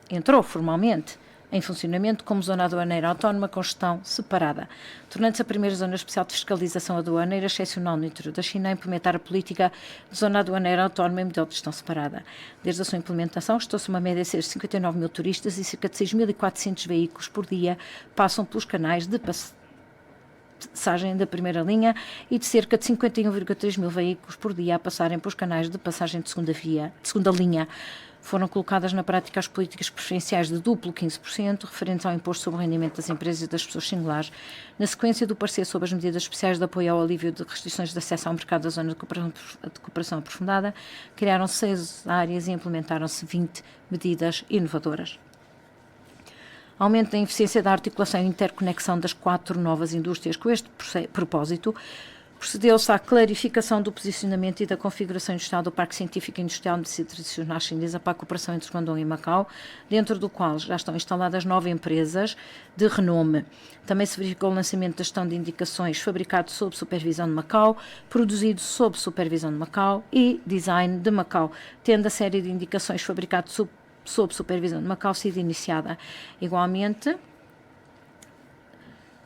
entrou formalmente em funcionamento como zona aduaneira autónoma com gestão separada, tornando-se a primeira zona especial de fiscalização aduaneira excepcional no interior da China a implementar a política de zona aduaneira autónoma em modelo de gestão separada. Desde a sua implementação, estou-se uma média de cerca de 59 mil turistas e cerca de 6.400 veículos por dia passam pelos canais de passagem da primeira linha e de cerca de 51,3 mil veículos por dia a passarem pelos canais de passagem de segunda linha. Foram colocadas na prática as políticas preferenciais de duplo 15%, referentes ao imposto sobre o rendimento das empresas e das pessoas singulares. Na sequência do parecer sobre as medidas especiais de apoio ao alívio de restrições de acesso ao mercado da Zona de Cooperação Aprofundada, criaram-se 6 áreas e implementaram-se 20 medidas inovadoras. Aumento da eficiência da articulação e interconexão das 4 novas indústrias. Com este propósito, procedeu-se à clarificação do posicionamento e da configuração industrial do Parque Científico e Industrial de Medicina Tradicional Chinesa para a cooperação entre Guangdong e Macau, dentro do qual já estão instaladas 9 empresas de renome. Também se verificou o lançamento da gestão de indicações fabricado sob supervisão de Macau, produzido sob supervisão de Macau e design de Macau, tendo a série de indicações fabricado sob supervisão de Macau sido iniciada. Igualmente,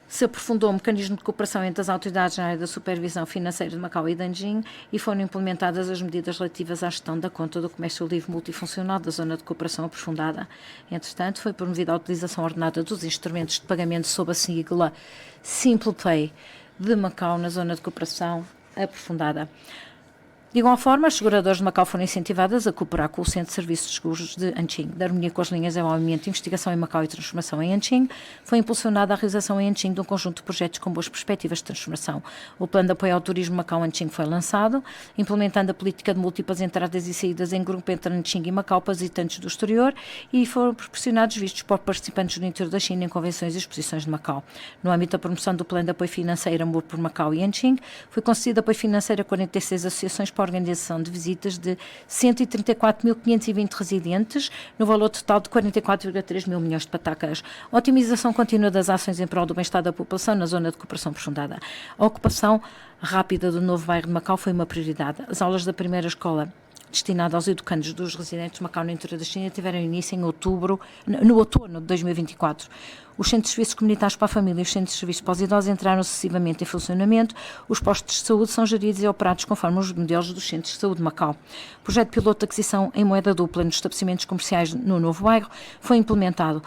se aprofundou o mecanismo de cooperação entre as autoridades na área da supervisão financeira de Macau e Nanjing e foram implementadas as medidas relativas à gestão da conta do comércio livre multifuncional da Zona de Cooperação Aprofundada. Entretanto, foi promovida a utilização ordenada dos instrumentos de pagamento sob a sigla SimplePay de Macau na Zona de Cooperação Aprofundada. De igual forma, as seguradoras de Macau foram incentivadas a cooperar com o Centro de Serviços de Seguros de Anqing. Da harmonia com as linhas de desenvolvimento de investigação em Macau e transformação em Anqing, foi impulsionada a realização em Anqing de um conjunto de projetos com boas perspectivas de transformação. O plano de apoio ao turismo Macau-Anqing foi lançado, implementando a política de múltiplas entradas e saídas em grupo entre Anqing e Macau para visitantes do exterior e foram proporcionados vistos por participantes do interior da China em convenções e exposições de Macau. No âmbito da promoção do plano de apoio financeiro Amor por Macau e Anqing, foi concedido apoio financeiro a 46 associações para a organização de visitas de 134.520 residentes, no valor total de 44,3 mil milhões de patacas. A otimização contínua das ações em prol do bem-estar da população na Zona de Cooperação Aprofundada. A ocupação rápida do novo bairro de Macau foi uma prioridade. As aulas da primeira escola destinada aos educandos dos residentes de Macau no interior da China tiveram início no outono de 2024. Os centros de serviços comunitários para a família e os centros de serviços para os idosos entraram sucessivamente em funcionamento. Os postos de saúde são geridos e operados conforme os modelos dos centros de saúde de Macau. O projeto piloto de aquisição em moeda dupla nos estabelecimentos comerciais no novo bairro foi implementado,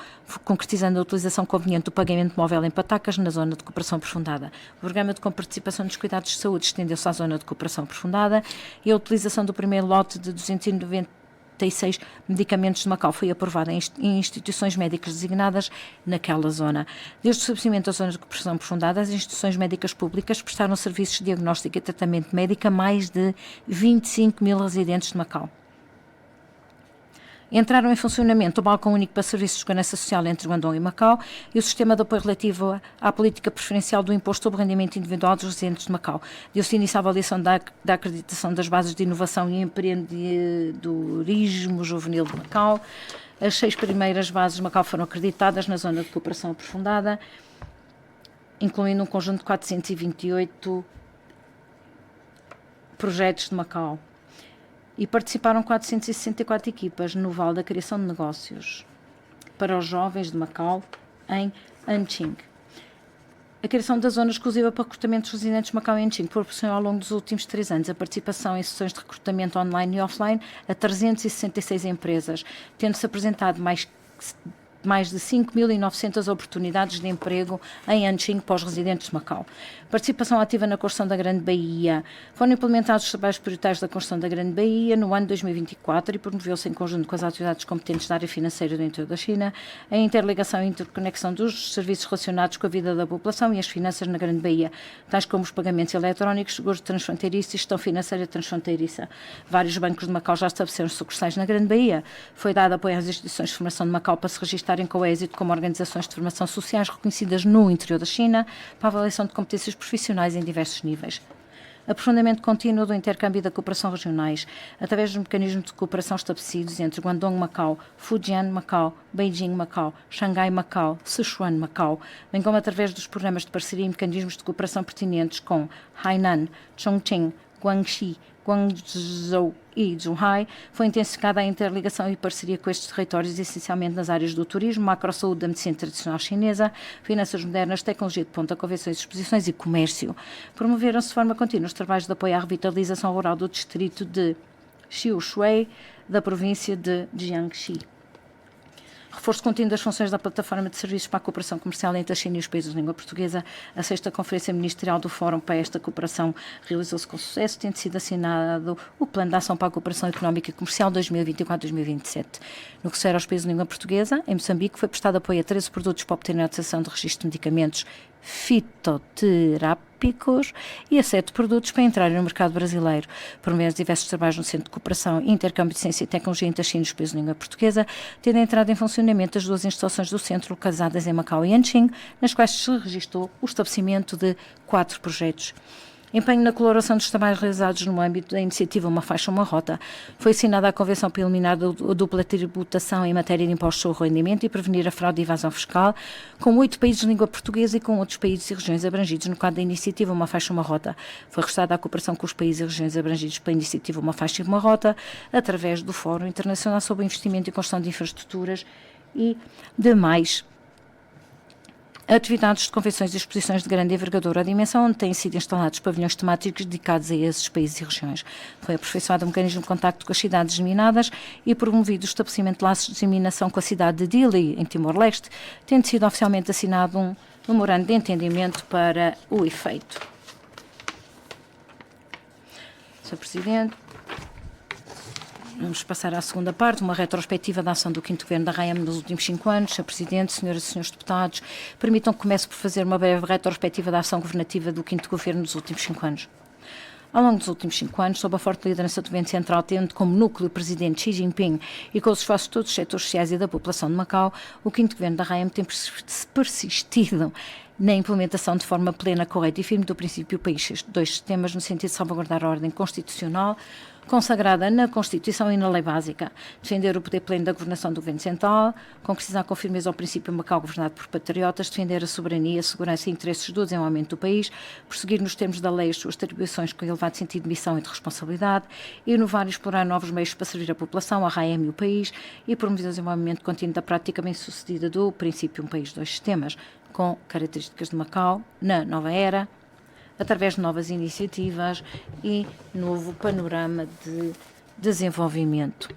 concretizando a utilização conveniente do pagamento móvel em patacas na zona de cooperação aprofundada. O programa de comparticipação dos cuidados de saúde estendeu-se à zona de cooperação aprofundada e a utilização do primeiro lote de 296 medicamentos de Macau foi aprovada em instituições médicas designadas naquela zona. Desde o estabelecimento da zona de cooperação aprofundada, as instituições médicas públicas prestaram serviços de diagnóstico e tratamento médico a mais de 25 mil residentes de Macau. Entraram em funcionamento o balcão único para serviços de segurança social entre Guangdong e Macau e o sistema de apoio relativo à política preferencial do imposto sobre rendimento individual dos residentes de Macau. Deu-se início à avaliação da acreditação das bases de inovação e empreendedorismo juvenil de Macau. As 6 primeiras bases de Macau foram acreditadas na zona de cooperação aprofundada, incluindo um conjunto de 428 projetos de Macau. E participaram 464 equipas no Vale da Criação de Negócios para os jovens de Macau em Anqing. A criação da zona exclusiva para recrutamento dos residentes de Macau e Anqing proporcionou ao longo dos últimos 3 anos a participação em sessões de recrutamento online e offline a 366 empresas, tendo-se apresentado mais de 5.900 oportunidades de emprego em Anqing para os residentes de Macau. Participação ativa na construção da Grande Baía. Foram implementados os trabalhos prioritários da construção da Grande Baía no ano de 2024 e promoveu-se em conjunto com as autoridades competentes da área financeira do interior da China a interligação e interconexão dos serviços relacionados com a vida da população e as finanças na Grande Baía, tais como os pagamentos eletrónicos, seguros transfronteiriços e gestão financeira transfronteiriça. Vários bancos de Macau já estabeleceram sucursais na Grande Baía. Foi dado apoio às instituições de formação de Macau para se registarem com êxito como organizações de formação sociais reconhecidas no interior da China para a avaliação de competências profissionais em diversos níveis. Aprofundamento contínuo do intercâmbio e da cooperação regionais, através dos mecanismos de cooperação estabelecidos entre Guangdong, Macau, Fujian, Macau, Beijing, Macau, Xangai, Macau, Sichuan, Macau, bem como através dos programas de parceria e mecanismos de cooperação pertinentes com Hainan, Chongqing, Guangxi, Guangzhou e Zhuhai, foi intensificada a interligação e parceria com estes territórios, essencialmente nas áreas do turismo, macro-saúde da medicina tradicional chinesa, finanças modernas, tecnologia de ponta, convenções, exposições e comércio. Promoveram-se de forma contínua os trabalhos de apoio à revitalização rural do distrito de Xiushui, da província de Jiangxi. Reforço contínuo das funções da plataforma de serviços para a cooperação comercial entre a China e os países de língua portuguesa. A 6ª Conferência Ministerial do Fórum para esta cooperação realizou-se com sucesso, tendo sido assinado o Plano de Ação para a Cooperação Económica e Comercial 2024-2027. No que se refere aos países de língua portuguesa, em Moçambique foi prestado apoio a 13 produtos para obter a autorização de registro de medicamentos fitoterápicos e a 7 produtos para entrarem no mercado brasileiro. Promovemos diversos trabalhos no Centro de Cooperação e Intercâmbio de Ciência e Tecnologia entre a China e os países de língua portuguesa, tendo entrado em funcionamento as 2 instalações do centro localizadas em Macau e Anqing, nas quais se registrou o estabelecimento de 4 projetos. Empenho na colaboração dos trabalhos realizados no âmbito da iniciativa Uma Faixa, Uma Rota. Foi assinada a Convenção Preliminar da Dupla Tributação em matéria de impostos sobre o rendimento e prevenir a fraude e evasão fiscal, com 8 países de língua portuguesa e com outros países e regiões abrangidos no quadro da iniciativa Uma Faixa, Uma Rota. Foi restada a cooperação com os países e regiões abrangidos pela iniciativa Uma Faixa e Uma Rota, através do Fórum Internacional sobre o Investimento e Construção de Infraestruturas e demais atividades de convenções e exposições de grande envergadura ou dimensão, onde têm sido instalados pavilhões temáticos dedicados a esses países e regiões. Foi aperfeiçoado o mecanismo de contacto com as cidades geminadas e promovido o estabelecimento de laços de disseminação com a cidade de Dili, em Timor-Leste, tendo sido oficialmente assinado um memorando de entendimento para o efeito. Sr. Presidente, vamos passar à segunda parte, uma retrospectiva da ação do 5º Governo da RAEM nos últimos 5 anos. Sr. Presidente, senhoras e senhores deputados, permitam que comece por fazer uma breve retrospectiva da ação governativa do 5º Governo nos últimos 5 anos. Ao longo dos últimos 5 anos, sob a forte liderança do Governo Central, tendo como núcleo o Presidente Xi Jinping e com os esforços de todos os setores sociais e da população de Macau, o 5º Governo da RAEM tem persistido na implementação de forma plena, correta e firme do princípio país dois sistemas, no sentido de salvaguardar a ordem constitucional consagrada na Constituição e na lei básica, defender o poder pleno da governação do governo central, concretizar com firmeza o princípio Macau governado por patriotas, defender a soberania, a segurança e interesses do desenvolvimento do país, prosseguir nos termos da lei as suas atribuições com elevado sentido de missão e de responsabilidade, inovar e explorar novos meios para servir a população, a RAEM e o país, e promover o desenvolvimento contínuo da prática bem-sucedida do princípio um país dois sistemas, com características de Macau na nova era, através de novas iniciativas e novo panorama de desenvolvimento.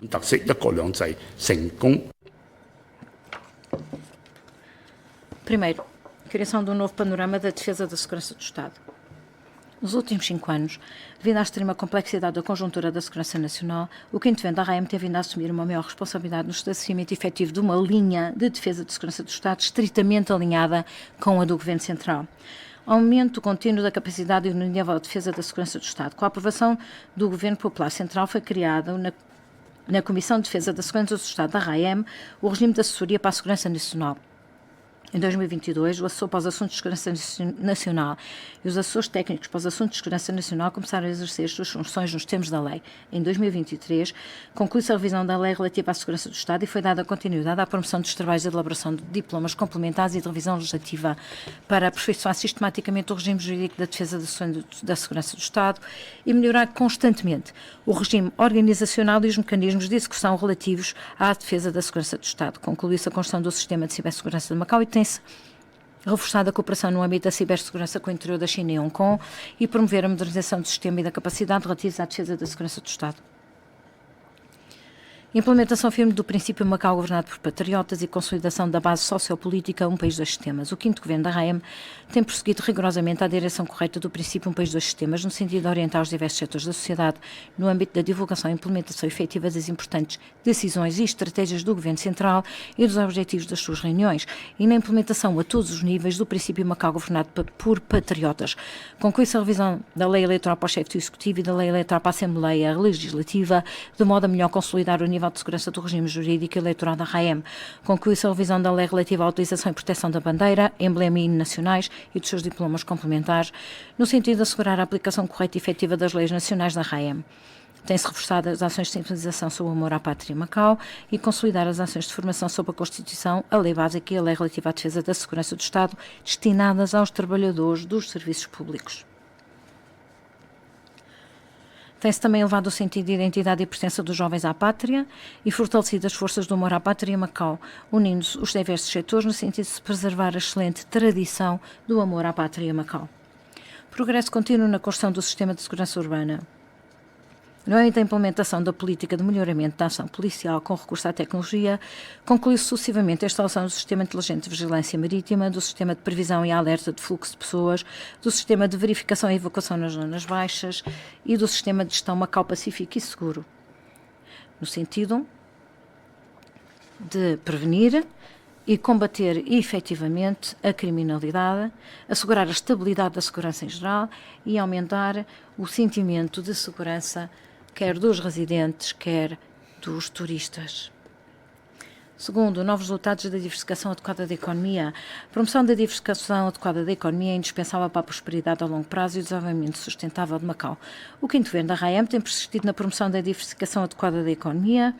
Primeiro, criação de um novo panorama da defesa da segurança do Estado. Nos últimos 5 anos, devido à extrema complexidade da conjuntura da segurança nacional, o quinto governo da RAEM tem vindo a assumir uma maior responsabilidade no estabelecimento efetivo de uma linha de defesa de segurança do Estado estritamente alinhada com a do Governo Central. Aumento contínuo da capacidade e do nível de defesa da segurança do Estado. Com a aprovação do Governo Popular Central, foi criado na Comissão de Defesa da Segurança do Estado da RAEM o regime de assessoria para a segurança nacional. Em 2022, o assessor para os assuntos de segurança nacional e os assessores técnicos para os assuntos de segurança nacional começaram a exercer as suas funções nos termos da lei. Em 2023, conclui-se a revisão da lei relativa à segurança do Estado e foi dada continuidade à promoção dos trabalhos de elaboração de diplomas complementares e de revisão legislativa para aperfeiçoar sistematicamente o regime jurídico da defesa da segurança do Estado e melhorar constantemente o regime organizacional e os mecanismos de execução relativos à defesa da segurança do Estado. Conclui-se a construção do sistema de cibersegurança de Macau e tem-se reforçado a cooperação no âmbito da cibersegurança com o interior da China e Hong Kong e promover a modernização do sistema e da capacidade relativos à defesa da segurança do Estado. Implementação firme do princípio Macau governado por patriotas e consolidação da base sociopolítica um país dois sistemas. O quinto governo da RAEM tem prosseguido rigorosamente a direção correta do princípio um país dois sistemas, no sentido de orientar os diversos setores da sociedade no âmbito da divulgação e implementação efetiva das importantes decisões e estratégias do Governo Central e dos objetivos das suas reuniões e na implementação a todos os níveis do princípio Macau governado por patriotas. Conclui-se a revisão da Lei Eleitoral para o Chefe do Executivo e da Lei Eleitoral para a Assembleia Legislativa, de modo a melhor consolidar o nível de segurança do regime jurídico e eleitoral da RAEM. Conclui-se a revisão da lei relativa à utilização e proteção da bandeira, emblema e hino nacionais e dos seus diplomas complementares, no sentido de assegurar a aplicação correta e efetiva das leis nacionais da RAEM. Tem-se reforçado as ações de sensibilização sobre o amor à pátria em Macau e consolidar as ações de formação sobre a Constituição, a lei básica e a lei relativa à defesa da segurança do Estado, destinadas aos trabalhadores dos serviços públicos. Tem-se também elevado o sentido de identidade e pertença dos jovens à pátria e fortalecido as forças do amor à pátria em Macau, unindo-se os diversos setores no sentido de se preservar a excelente tradição do amor à pátria em Macau. Progresso contínuo na construção do sistema de segurança urbana. No âmbito da implementação da política de melhoramento da ação policial com recurso à tecnologia, conclui-se sucessivamente a instalação do Sistema Inteligente de Vigilância Marítima, do Sistema de Previsão e Alerta de Fluxo de Pessoas, do Sistema de Verificação e Evacuação nas Zonas Baixas e do Sistema de Gestão Macau Pacífico e Seguro, no sentido de prevenir e combater efetivamente a criminalidade, assegurar a estabilidade da segurança em geral e aumentar o sentimento de segurança quer dos residentes, quer dos turistas. Segundo, novos resultados da diversificação adequada da economia. A promoção da diversificação adequada da economia é indispensável para a prosperidade a longo prazo e o desenvolvimento sustentável de Macau. O quinto governo da RAEM tem persistido na promoção da diversificação adequada da economia,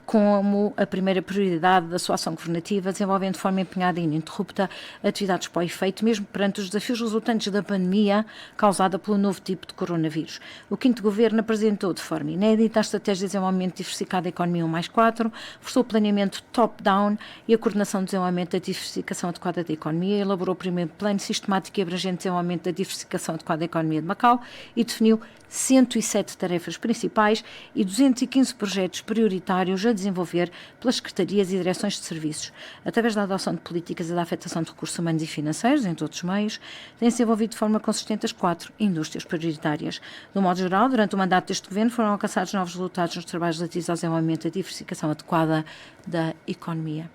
como a primeira prioridade da sua ação governativa, desenvolvendo de forma empenhada e ininterrupta atividades para o efeito, mesmo perante os desafios resultantes da pandemia causada pelo novo tipo de coronavírus. O quinto governo apresentou de forma inédita a estratégia de desenvolvimento diversificado da economia 1+4, forçou o planeamento top-down e a coordenação do desenvolvimento da diversificação adequada da economia, elaborou o primeiro plano sistemático e abrangente de desenvolvimento da diversificação adequada da economia de Macau e definiu 107 tarefas principais e 215 projetos prioritários a desenvolver pelas secretarias e direções de serviços. Através da adoção de políticas e da afetação de recursos humanos e financeiros em todos os meios, têm-se desenvolvido de forma consistente as 4 indústrias prioritárias. De um modo geral, durante o mandato deste governo foram alcançados novos resultados nos trabalhos relativos ao desenvolvimento da diversificação adequada da economia.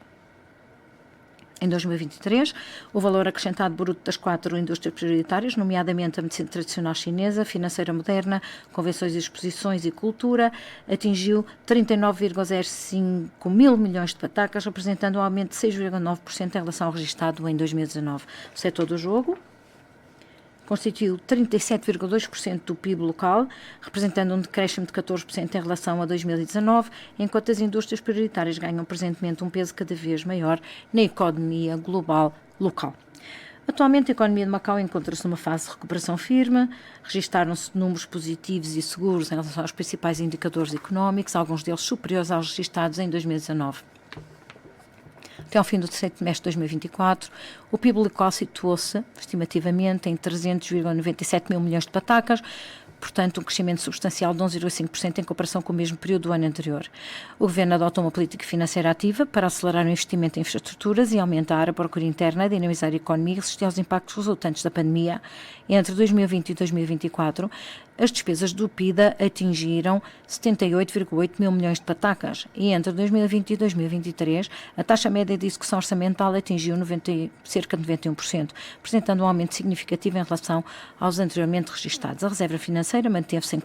Em 2023, o valor acrescentado bruto das 4 indústrias prioritárias, nomeadamente a medicina tradicional chinesa, financeira moderna, convenções e exposições e cultura, atingiu 39,05 mil milhões de patacas, representando um aumento de 6,9% em relação ao registado em 2019. O setor do jogo constituiu 37,2% do PIB local, representando um decréscimo de 14% em relação a 2019, enquanto as indústrias prioritárias ganham presentemente um peso cada vez maior na economia global local. Atualmente, a economia de Macau encontra-se numa fase de recuperação firme, registaram-se números positivos e seguros em relação aos principais indicadores económicos, alguns deles superiores aos registados em 2019. Até ao fim do terceiro trimestre de 2024, o PIB local situou-se, estimativamente, em 300,97 mil milhões de patacas, portanto, um crescimento substancial de 11,5% em comparação com o mesmo período do ano anterior. O Governo adotou uma política financeira ativa para acelerar o investimento em infraestruturas e aumentar a procura interna, dinamizar a economia e resistir aos impactos resultantes da pandemia. Entre 2020 e 2024, as despesas do PIDA atingiram 78,8 mil milhões de patacas e entre 2020 e 2023 a taxa média de execução orçamental atingiu cerca de 91%, apresentando um aumento significativo em relação aos anteriormente registados. A reserva financeira manteve-se em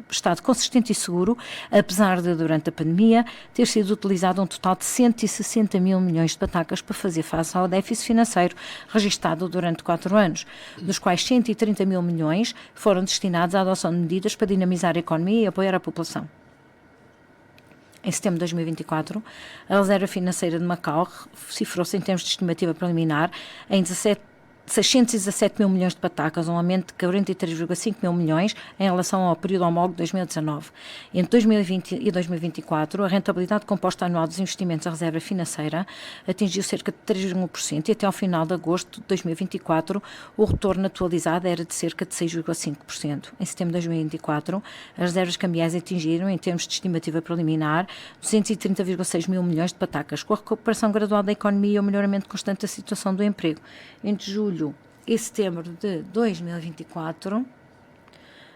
estado consistente e seguro, apesar de, durante a pandemia, ter sido utilizado um total de 160 mil milhões de patacas para fazer face ao déficit financeiro registado durante 4 anos, dos quais 130 mil milhões foram destinados à adoção de medidas para dinamizar a economia e apoiar a população. Em setembro de 2024, a reserva financeira de Macau cifrou-se em termos de estimativa preliminar em 617 mil milhões de patacas, um aumento de 43,5 mil milhões em relação ao período homólogo de 2019. Entre 2020 e 2024, a rentabilidade composta anual dos investimentos da reserva financeira atingiu cerca de 3,1% e até ao final de agosto de 2024 o retorno atualizado era de cerca de 6,5%. Em setembro de 2024, as reservas cambiais atingiram, em termos de estimativa preliminar, 230,6 mil milhões de patacas, com a recuperação gradual da economia e o melhoramento constante da situação do emprego. Entre julho e setembro de 2024,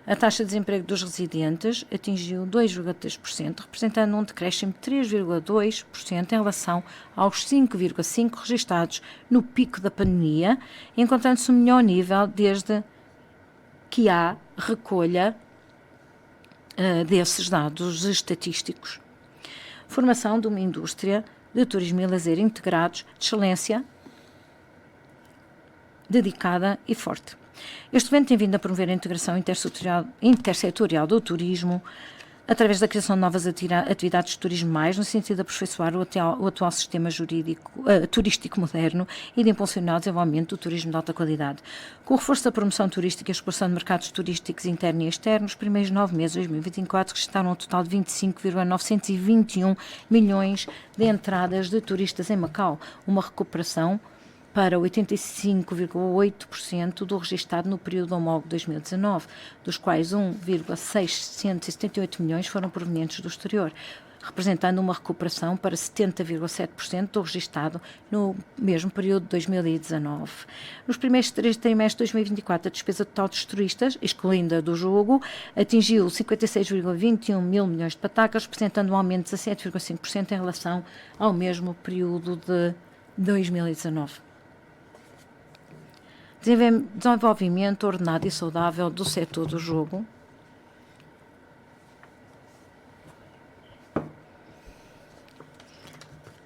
a taxa de desemprego dos residentes atingiu 2,3%, representando um decréscimo de 3,2% em relação aos 5,5% registados no pico da pandemia, encontrando-se o melhor nível desde que há recolha desses dados estatísticos. Formação de uma indústria de turismo e lazer integrados de excelência, dedicada e forte. Este evento tem vindo a promover a integração intersetorial do turismo através da criação de novas atividades de turismo mais, no sentido de aperfeiçoar o atual sistema turístico moderno e de impulsionar o desenvolvimento do turismo de alta qualidade. Com o reforço da promoção turística e a exploração de mercados turísticos internos e externos, os primeiros 9 meses de 2024 registraram um total de 25,921 milhões de entradas de turistas em Macau, uma recuperação para 85,8% do registado no período homólogo de 2019, dos quais 1,678 milhões foram provenientes do exterior, representando uma recuperação para 70,7% do registado no mesmo período de 2019. Nos primeiros 3 trimestres de 2024, a despesa total dos turistas, excluindo a do jogo, atingiu 56,21 mil milhões de patacas, representando um aumento de 17,5% em relação ao mesmo período de 2019. Desenvolvimento ordenado e saudável do setor do jogo.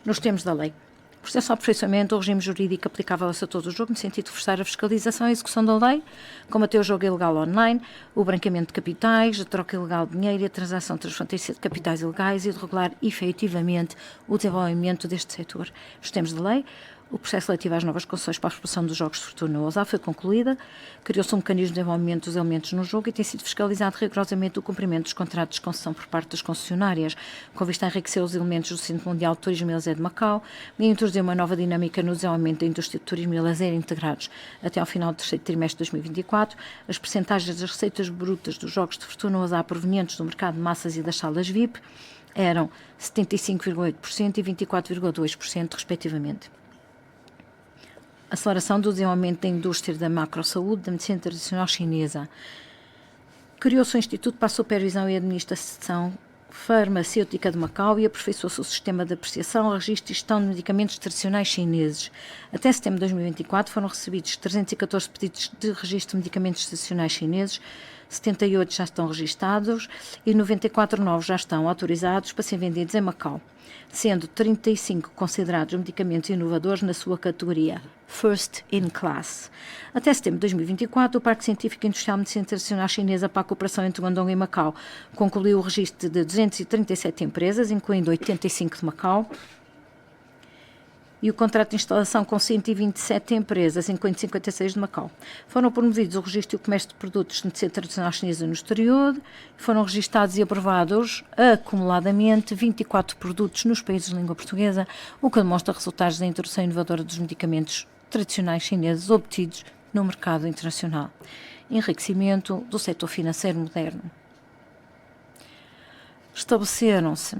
Nos termos da lei. O processo de aperfeiçoamento do regime jurídico aplicável ao setor do jogo, no sentido de forçar a fiscalização e a execução da lei, combater o jogo ilegal online, o branqueamento de capitais, a troca ilegal de dinheiro e a transação transfronteiriça de capitais ilegais e de regular efetivamente o desenvolvimento deste setor. Nos termos da lei, o processo relativo às novas concessões para a exploração dos jogos de fortuna ou azar foi concluída, criou-se um mecanismo de desenvolvimento dos elementos no jogo e tem sido fiscalizado rigorosamente o cumprimento dos contratos de concessão por parte das concessionárias, com vista a enriquecer os elementos do Centro Mundial de Turismo e Lazer de Macau e introduzir uma nova dinâmica no desenvolvimento da indústria de turismo e lazer integrados. Até ao final do terceiro trimestre de 2024, as percentagens das receitas brutas dos jogos de fortuna ou azar provenientes do mercado de massas e das salas VIP eram 75,8% e 24,2%, respectivamente. Aceleração do desenvolvimento da indústria da macrosaúde da medicina tradicional chinesa. Criou-se um Instituto para a Supervisão e Administração Farmacêutica de Macau e aperfeiçoou-se o sistema de apreciação, registro e gestão de medicamentos tradicionais chineses. Até setembro de 2024 foram recebidos 314 pedidos de registro de medicamentos tradicionais chineses, 78 já estão registados e 94 novos já estão autorizados para serem vendidos em Macau, sendo 35 considerados medicamentos inovadores na sua categoria First in Class. Até setembro de 2024, o Parque Científico e Industrial de Medicina Tradicional Chinesa para a Cooperação entre Guangdong e Macau concluiu o registro de 237 empresas, incluindo 85 de Macau, e o contrato de instalação com 127 empresas, incluindo 56 de Macau. Foram promovidos o registro e o comércio de produtos de medicina tradicional chinesa no exterior, foram registados e aprovados acumuladamente 24 produtos nos países de língua portuguesa, o que demonstra resultados da introdução inovadora dos medicamentos tradicionais chineses obtidos no mercado internacional. Enriquecimento do setor financeiro moderno. Estabeleceram-se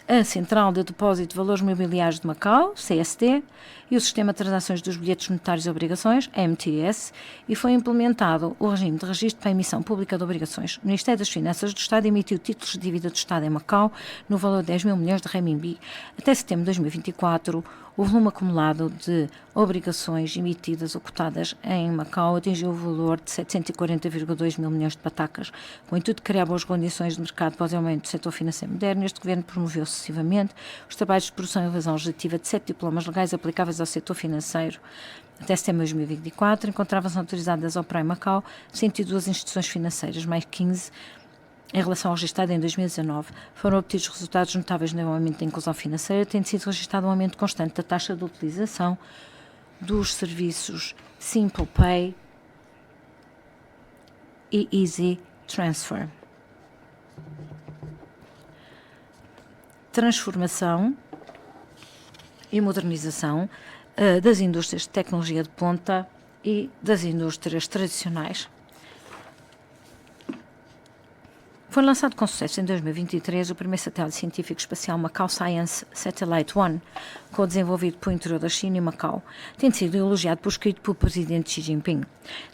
a Central de Depósito de Valores Mobiliários de Macau, CSD, e o Sistema de Transações dos Bilhetes Monetários e Obrigações, MTS, e foi implementado o regime de registro para a emissão pública de obrigações. O Ministério das Finanças do Estado emitiu títulos de dívida do Estado em Macau no valor de 10 mil milhões de renminbi. Até setembro de 2024, o volume acumulado de obrigações emitidas ou cotadas em Macau atingiu o valor de 740,2 mil milhões de patacas. Com o intuito de criar boas condições de mercado para o desenvolvimento do setor financeiro moderno, este Governo promoveu sucessivamente os trabalhos de produção e revisão legislativa de 7 diplomas legais aplicáveis ao setor financeiro. Até setembro de 2024, encontravam-se autorizadas a operar em Macau 102 instituições financeiras, mais 15 em relação ao registrado em 2019. Foram obtidos resultados notáveis no aumento da inclusão financeira, tendo sido registado um aumento constante da taxa de utilização dos serviços Simple Pay e Easy Transfer. Transformação e modernização das indústrias de tecnologia de ponta e das indústrias tradicionais. Foi lançado com sucesso em 2023 o primeiro satélite científico espacial Macau Science Satellite 1, co-desenvolvido pelo interior da China e Macau, tendo sido elogiado por escrito pelo presidente Xi Jinping.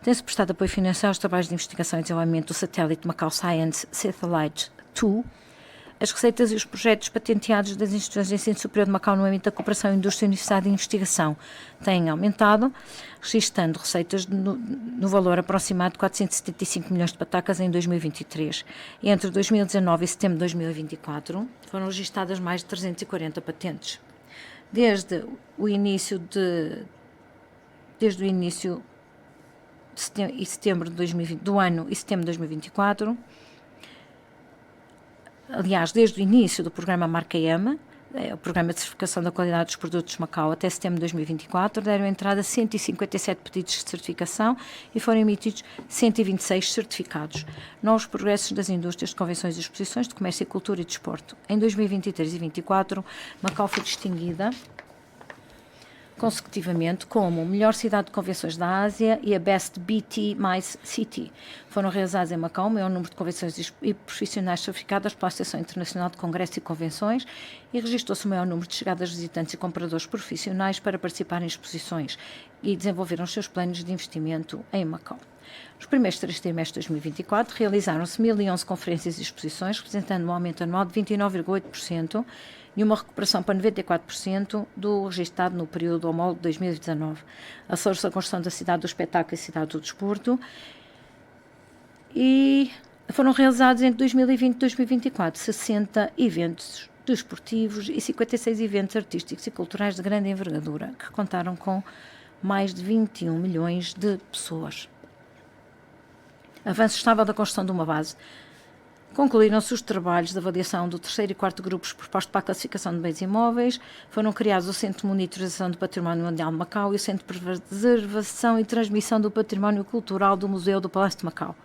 Tem-se prestado apoio financeiro aos trabalhos de investigação e desenvolvimento do satélite Macau Science Satellite 2. As receitas e os projetos patenteados das instituições de ensino superior de Macau no âmbito da cooperação indústria, universidade e investigação têm aumentado, registrando receitas no valor aproximado de 475 milhões de patacas em 2023. Entre 2019 e setembro de 2024 foram registradas mais de 340 patentes. Desde o início de setembro de 2020, do ano e setembro de 2024, aliás, desde o início do programa Marca M, o programa de certificação da qualidade dos produtos de Macau, até setembro de 2024, deram entrada 157 pedidos de certificação e foram emitidos 126 certificados. Novos progressos das indústrias de convenções e exposições de comércio e cultura e desporto. Em 2023 e 2024, Macau foi distinguida consecutivamente como melhor cidade de convenções da Ásia e a Best BT Mais City. Foram realizadas em Macau o maior número de convenções e profissionais certificadas pela Associação Internacional de Congressos e Convenções e registrou-se o maior número de chegadas de visitantes e compradores profissionais para participar em exposições e desenvolveram os seus planos de investimento em Macau. Nos primeiros 3 trimestres de 2024, realizaram-se 1.011 conferências e exposições, representando um aumento anual de 29,8% e uma recuperação para 94% do registado no período homólogo de 2019. Acelerou-se a construção da cidade do espetáculo e cidade do desporto e foram realizados entre 2020 e 2024 60 eventos desportivos e 56 eventos artísticos e culturais de grande envergadura, que contaram com mais de 21 milhões de pessoas. Avanço estável da construção de uma base. Concluíram-se os trabalhos de avaliação do 3º e 4º grupos propostos para a classificação de bens imóveis. Foram criados o Centro de Monitorização do Património Mundial de Macau e o Centro de Preservação e Transmissão do Património Cultural do Museu do Palácio de Macau.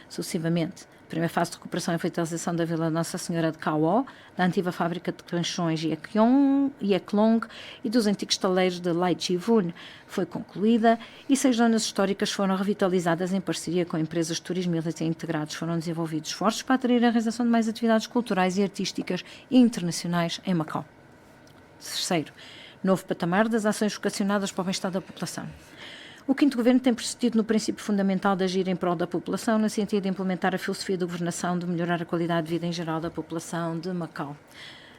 Sucessivamente, a primeira fase de recuperação e revitalização da Vila Nossa Senhora de Cao, da antiga fábrica de canchões Yeklong e dos antigos taleiros de Lai Chi-Vun foi concluída e 6 zonas históricas foram revitalizadas em parceria com empresas de turismo e integrados. Foram desenvolvidos esforços para atrair a realização de mais atividades culturais e artísticas internacionais em Macau. Terceiro, novo patamar das ações vocacionadas para o bem-estar da população. O quinto governo tem persistido no princípio fundamental de agir em prol da população, no sentido de implementar a filosofia de governação de melhorar a qualidade de vida em geral da população de Macau.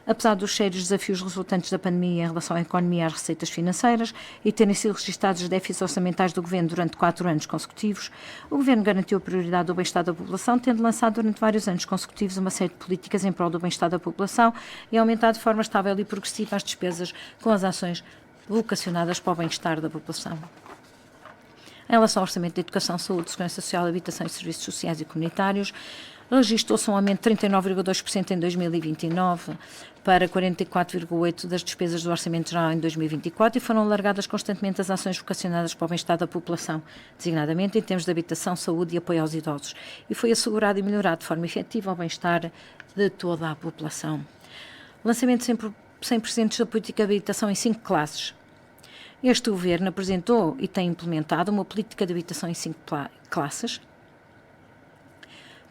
Apesar dos sérios desafios resultantes da pandemia em relação à economia e às receitas financeiras e terem sido registados os déficits orçamentais do Governo durante 4 anos consecutivos, o Governo garantiu a prioridade do bem-estar da população, tendo lançado durante vários anos consecutivos uma série de políticas em prol do bem-estar da população e aumentado de forma estável e progressiva as despesas com as ações vocacionadas para o bem-estar da população. Em relação ao orçamento de educação, saúde, segurança social, habitação e serviços sociais e comunitários, registrou-se um aumento de 39,2% em 2029 para 44,8% das despesas do Orçamento Geral em 2024 e foram alargadas constantemente as ações vocacionadas para o bem-estar da população, designadamente em termos de habitação, saúde e apoio aos idosos, e foi assegurado e melhorado de forma efetiva o bem-estar de toda a população. Lançamento sem precedentes da política de habitação em 5 classes. Este Governo apresentou e tem implementado uma política de habitação em 5 classes,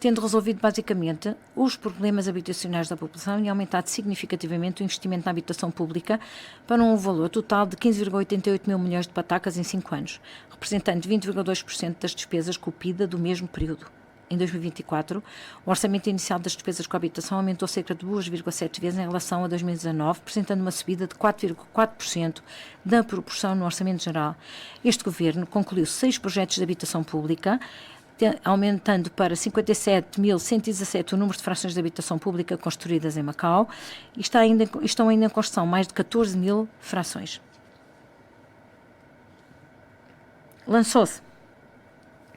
tendo resolvido basicamente os problemas habitacionais da população e aumentado significativamente o investimento na habitação pública para um valor total de 15,88 mil milhões de patacas em 5 anos, representando 20,2% das despesas com o PIDA do mesmo período. Em 2024, o orçamento inicial das despesas com a habitação aumentou cerca de 2,7 vezes em relação a 2019, apresentando uma subida de 4,4% da proporção no orçamento geral. Este Governo concluiu 6 projetos de habitação pública, aumentando para 57.117 o número de frações de habitação pública construídas em Macau e estão ainda em construção mais de 14 mil frações. Lançou-se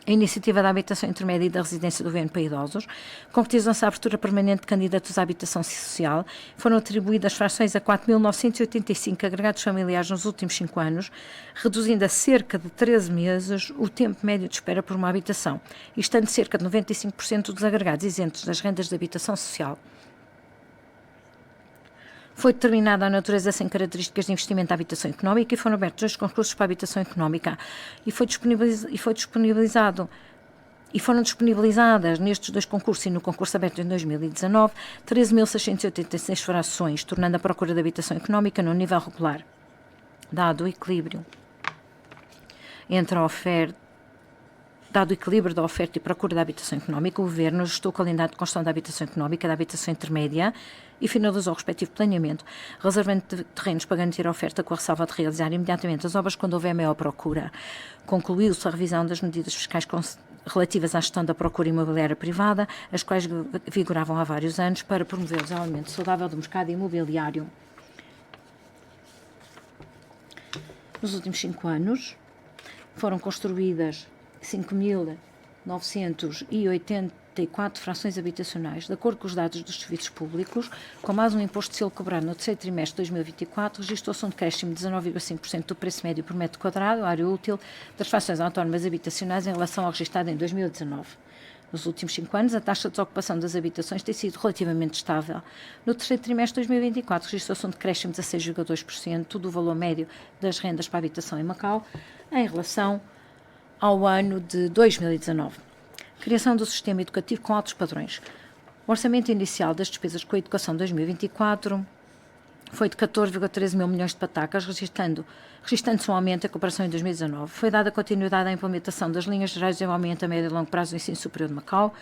a iniciativa da habitação intermédia e da residência do governo para idosos, concretizou-se a abertura permanente de candidatos à habitação social, foram atribuídas frações a 4.985 agregados familiares nos últimos 5 anos, reduzindo a cerca de 13 meses o tempo médio de espera por uma habitação, e estando cerca de 95% dos agregados isentos das rendas de habitação social. Foi determinada a natureza sem características de investimento da habitação económica e foram abertos 2 concursos para a habitação económica e foram disponibilizadas nestes 2 concursos e no concurso aberto em 2019 13.686 frações, tornando a procura de habitação económica no nível regular. Dado o equilíbrio da oferta e procura da habitação económica, o Governo ajustou o calendário de construção da habitação económica, da habitação intermédia e finalizou o respectivo planeamento, reservando terrenos para garantir a oferta com a ressalva de realizar imediatamente as obras quando houver maior procura. Concluiu-se a revisão das medidas fiscais relativas à gestão da procura imobiliária privada, as quais vigoravam há vários anos, para promover o desenvolvimento saudável do mercado imobiliário. Nos últimos 5 anos, foram construídas 5.984 frações habitacionais, de acordo com os dados dos serviços públicos, com mais um imposto de selo cobrado no terceiro trimestre de 2024, registrou-se um decréscimo de 19,5% do preço médio por metro quadrado, área útil, das frações autónomas habitacionais em relação ao registrado em 2019. Nos últimos 5 anos, a taxa de desocupação das habitações tem sido relativamente estável. No terceiro trimestre de 2024, registrou-se um decréscimo de 16,2% do valor médio das rendas para a habitação em Macau, em relação ao ano de 2019. Criação do sistema educativo com altos padrões. O orçamento inicial das despesas com a educação de 2024 foi de 14,13 mil milhões de patacas, registrando-se um aumento em comparação em 2019. Foi dada continuidade à implementação das linhas gerais de desenvolvimento a médio e longo prazo do ensino superior de Macau,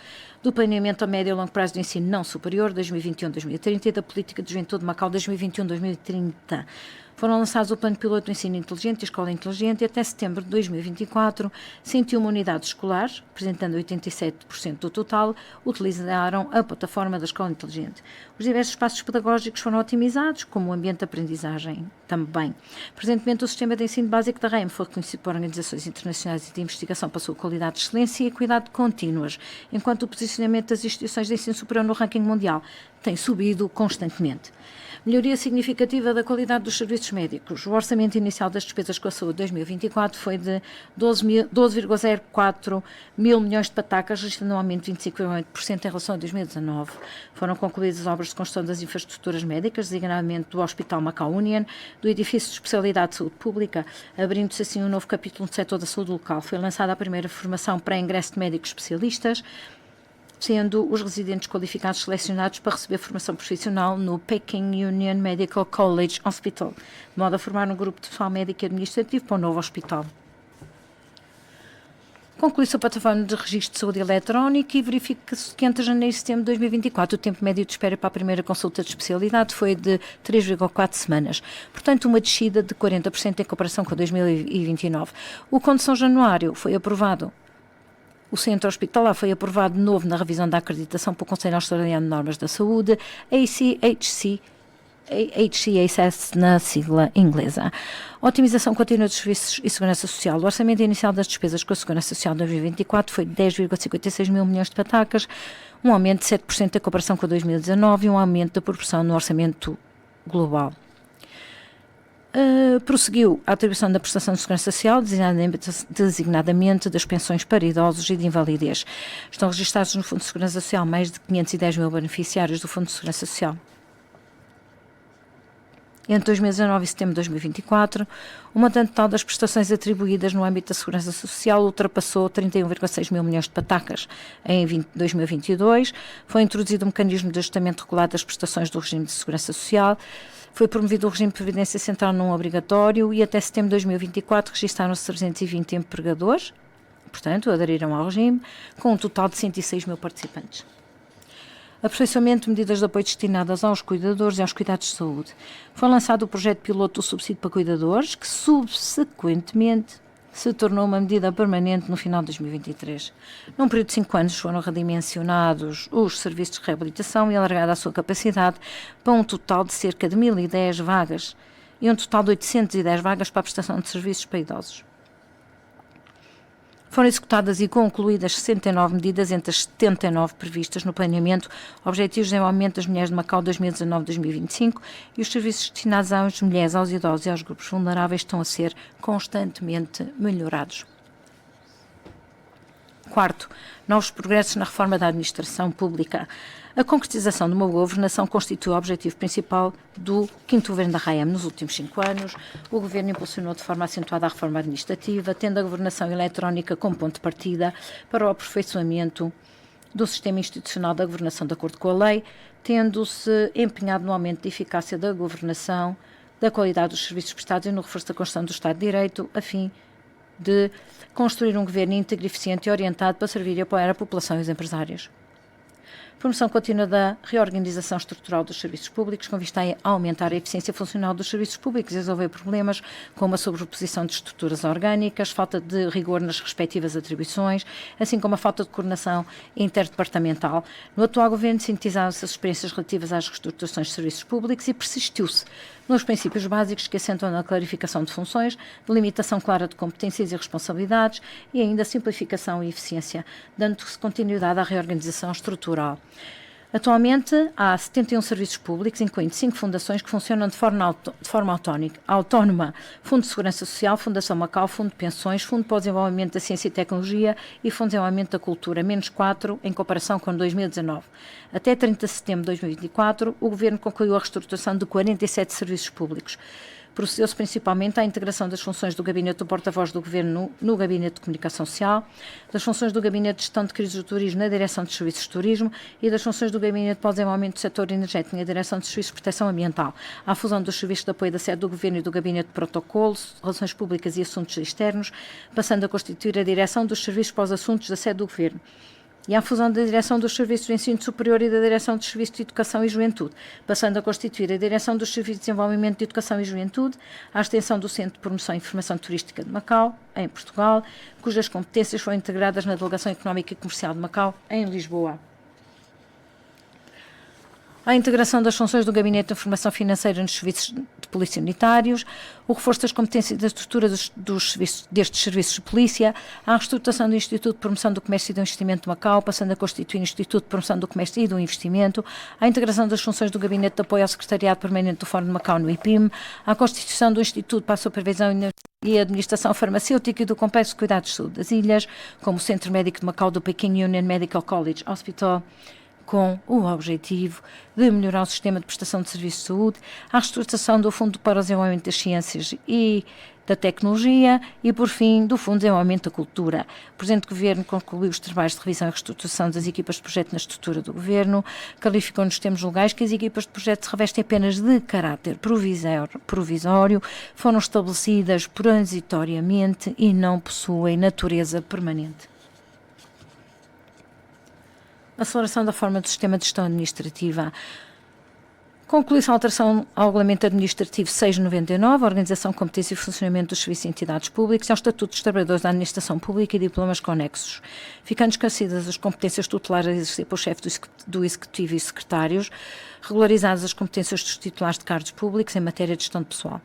do planeamento a médio e longo prazo do ensino não superior 2021-2030 e da política de juventude de Macau 2021-2030. Foram lançados o Plano Piloto do Ensino Inteligente e a Escola Inteligente e até setembro de 2024, 101 unidades escolares, representando 87% do total, utilizaram a plataforma da Escola Inteligente. Os diversos espaços pedagógicos foram otimizados, como o ambiente de aprendizagem também. Presentemente, o sistema de ensino básico da REM foi reconhecido por organizações internacionais de investigação pela sua qualidade de excelência e equidade contínuas, enquanto o posicionamento das instituições de ensino superior no ranking mundial tem subido constantemente. Melhoria significativa da qualidade dos serviços médicos. O orçamento inicial das despesas com a saúde de 2024 foi de 12,04 mil milhões de patacas, registrando um aumento de 25,8% em relação a 2019. Foram concluídas as obras de construção das infraestruturas médicas, designadamente do Hospital Macau Union, do edifício de especialidade de saúde pública, abrindo-se assim um novo capítulo no setor da saúde local. Foi lançada a primeira formação para ingresso de médicos especialistas, sendo os residentes qualificados selecionados para receber formação profissional no Peking Union Medical College Hospital, de modo a formar um grupo de pessoal médico e administrativo para o novo hospital. Conclui-se a plataforma de registro de saúde eletrónico e verifica-se que entre janeiro e setembro de 2024 o tempo médio de espera para a primeira consulta de especialidade foi de 3,4 semanas. Portanto, uma descida de 40% em comparação com 2029. O Conde de São Januário foi aprovado. O centro hospitalar foi aprovado de novo na revisão da acreditação pelo Conselho Australiano de Normas da Saúde, HCASS na sigla inglesa. Otimização contínua dos serviços e segurança social. O orçamento inicial das despesas com a segurança social de 2024 foi de 10,56 mil milhões de patacas, um aumento de 7% em comparação com 2019 e um aumento da proporção no orçamento global. Prosseguiu a atribuição da prestação de segurança social, designadamente das pensões para idosos e de invalidez. Estão registados no Fundo de Segurança Social mais de 510 mil beneficiários do Fundo de Segurança Social. Entre 2019 e setembro de 2024, o montante total das prestações atribuídas no âmbito da segurança social ultrapassou 31,6 mil milhões de patacas. Em 2022, foi introduzido um mecanismo de ajustamento regulado das prestações do regime de segurança social, foi promovido o regime de previdência central não obrigatório e até setembro de 2024 registaram-se 320 empregadores, portanto, aderiram ao regime, com um total de 106 mil participantes. Aperfeiçoamento de medidas de apoio destinadas aos cuidadores e aos cuidados de saúde. Foi lançado o projeto piloto do subsídio para cuidadores, que subsequentemente se tornou uma medida permanente no final de 2023. Num período de 5 anos foram redimensionados os serviços de reabilitação e alargada a sua capacidade para um total de cerca de 1.010 vagas e um total de 810 vagas para a prestação de serviços para idosos. Foram executadas e concluídas 69 medidas entre as 79 previstas no planeamento Objetivos de Desenvolvimento das Mulheres de Macau 2019-2025 e os serviços destinados às mulheres, aos idosos e aos grupos vulneráveis estão a ser constantemente melhorados. Quarto, novos progressos na reforma da administração pública. A concretização de uma boa governação constitui o objetivo principal do 5º Governo da RAEM. Nos últimos 5 anos, o Governo impulsionou de forma acentuada a reforma administrativa, tendo a governação eletrónica como ponto de partida para o aperfeiçoamento do sistema institucional da governação de acordo com a lei, tendo-se empenhado no aumento da eficácia da governação, da qualidade dos serviços prestados e no reforço da Constituição do Estado de Direito, a fim de construir um governo íntegro, eficiente e orientado para servir e apoiar a população e os empresários. Promoção contínua da reorganização estrutural dos serviços públicos com vista a aumentar a eficiência funcional dos serviços públicos e resolver problemas como a sobreposição de estruturas orgânicas, falta de rigor nas respectivas atribuições, assim como a falta de coordenação interdepartamental. No atual governo sintetizaram-se as experiências relativas às reestruturações de serviços públicos e persistiu-se nos princípios básicos que assentam na clarificação de funções, delimitação clara de competências e responsabilidades e ainda simplificação e eficiência, dando-se continuidade à reorganização estrutural. Atualmente, há 71 serviços públicos, incluindo 5 fundações que funcionam de forma autónoma. Fundo de Segurança Social, Fundação Macau, Fundo de Pensões, Fundo para o Desenvolvimento da Ciência e Tecnologia e Fundo de Desenvolvimento da Cultura, menos 4 em comparação com 2019. Até 30 de setembro de 2024, o Governo concluiu a reestruturação de 47 serviços públicos. Procedeu-se principalmente à integração das funções do Gabinete do Porta-Voz do Governo no Gabinete de Comunicação Social, das funções do Gabinete de Gestão de Crises do Turismo na Direção dos Serviços de Turismo e das funções do Gabinete para o Desenvolvimento do Setor Energético na Direção dos Serviços de Proteção Ambiental, à fusão dos serviços de apoio da sede do Governo e do Gabinete de Protocolos, Relações Públicas e Assuntos Externos, passando a constituir a Direção dos Serviços para os Assuntos da sede do Governo, e à fusão da Direção dos Serviços de Ensino Superior e da Direção dos Serviços de Educação e Juventude, passando a constituir a Direção dos Serviços de Desenvolvimento de Educação e Juventude, à extensão do Centro de Promoção e Informação Turística de Macau, em Portugal, cujas competências foram integradas na Delegação Económica e Comercial de Macau, em Lisboa. A integração das funções do Gabinete de Informação Financeira nos serviços de polícia unitários, o reforço das competências da estrutura destes serviços de polícia, a reestruturação do Instituto de Promoção do Comércio e do Investimento de Macau, passando a constituir o Instituto de Promoção do Comércio e do Investimento, a integração das funções do Gabinete de Apoio ao Secretariado Permanente do Fórum de Macau no IPIM, a constituição do Instituto para a Supervisão e Administração Farmacêutica e do Complexo de Cuidados de Saúde das Ilhas, como o Centro Médico de Macau do Peking Union Medical College Hospital, com o objetivo de melhorar o sistema de prestação de serviços de saúde, a reestruturação do Fundo para o Desenvolvimento das Ciências e da tecnologia e, por fim, do Fundo de Desenvolvimento da Cultura. O Presidente do Governo concluiu os trabalhos de revisão e reestruturação das equipas de projeto na estrutura do Governo, qualificou nos termos legais que as equipas de projeto se revestem apenas de caráter provisório, foram estabelecidas transitoriamente e não possuem natureza permanente. Aceleração da forma do sistema de gestão administrativa. Conclui-se a alteração ao Regulamento Administrativo 699, Organização, Competência e Funcionamento dos Serviços e Entidades Públicas, e ao Estatuto dos Trabalhadores da Administração Pública e diplomas conexos, ficando esclarecidas as competências tutelares a exercer pelo chefe do Executivo e secretários, regularizadas as competências dos titulares de cargos públicos em matéria de gestão de pessoal.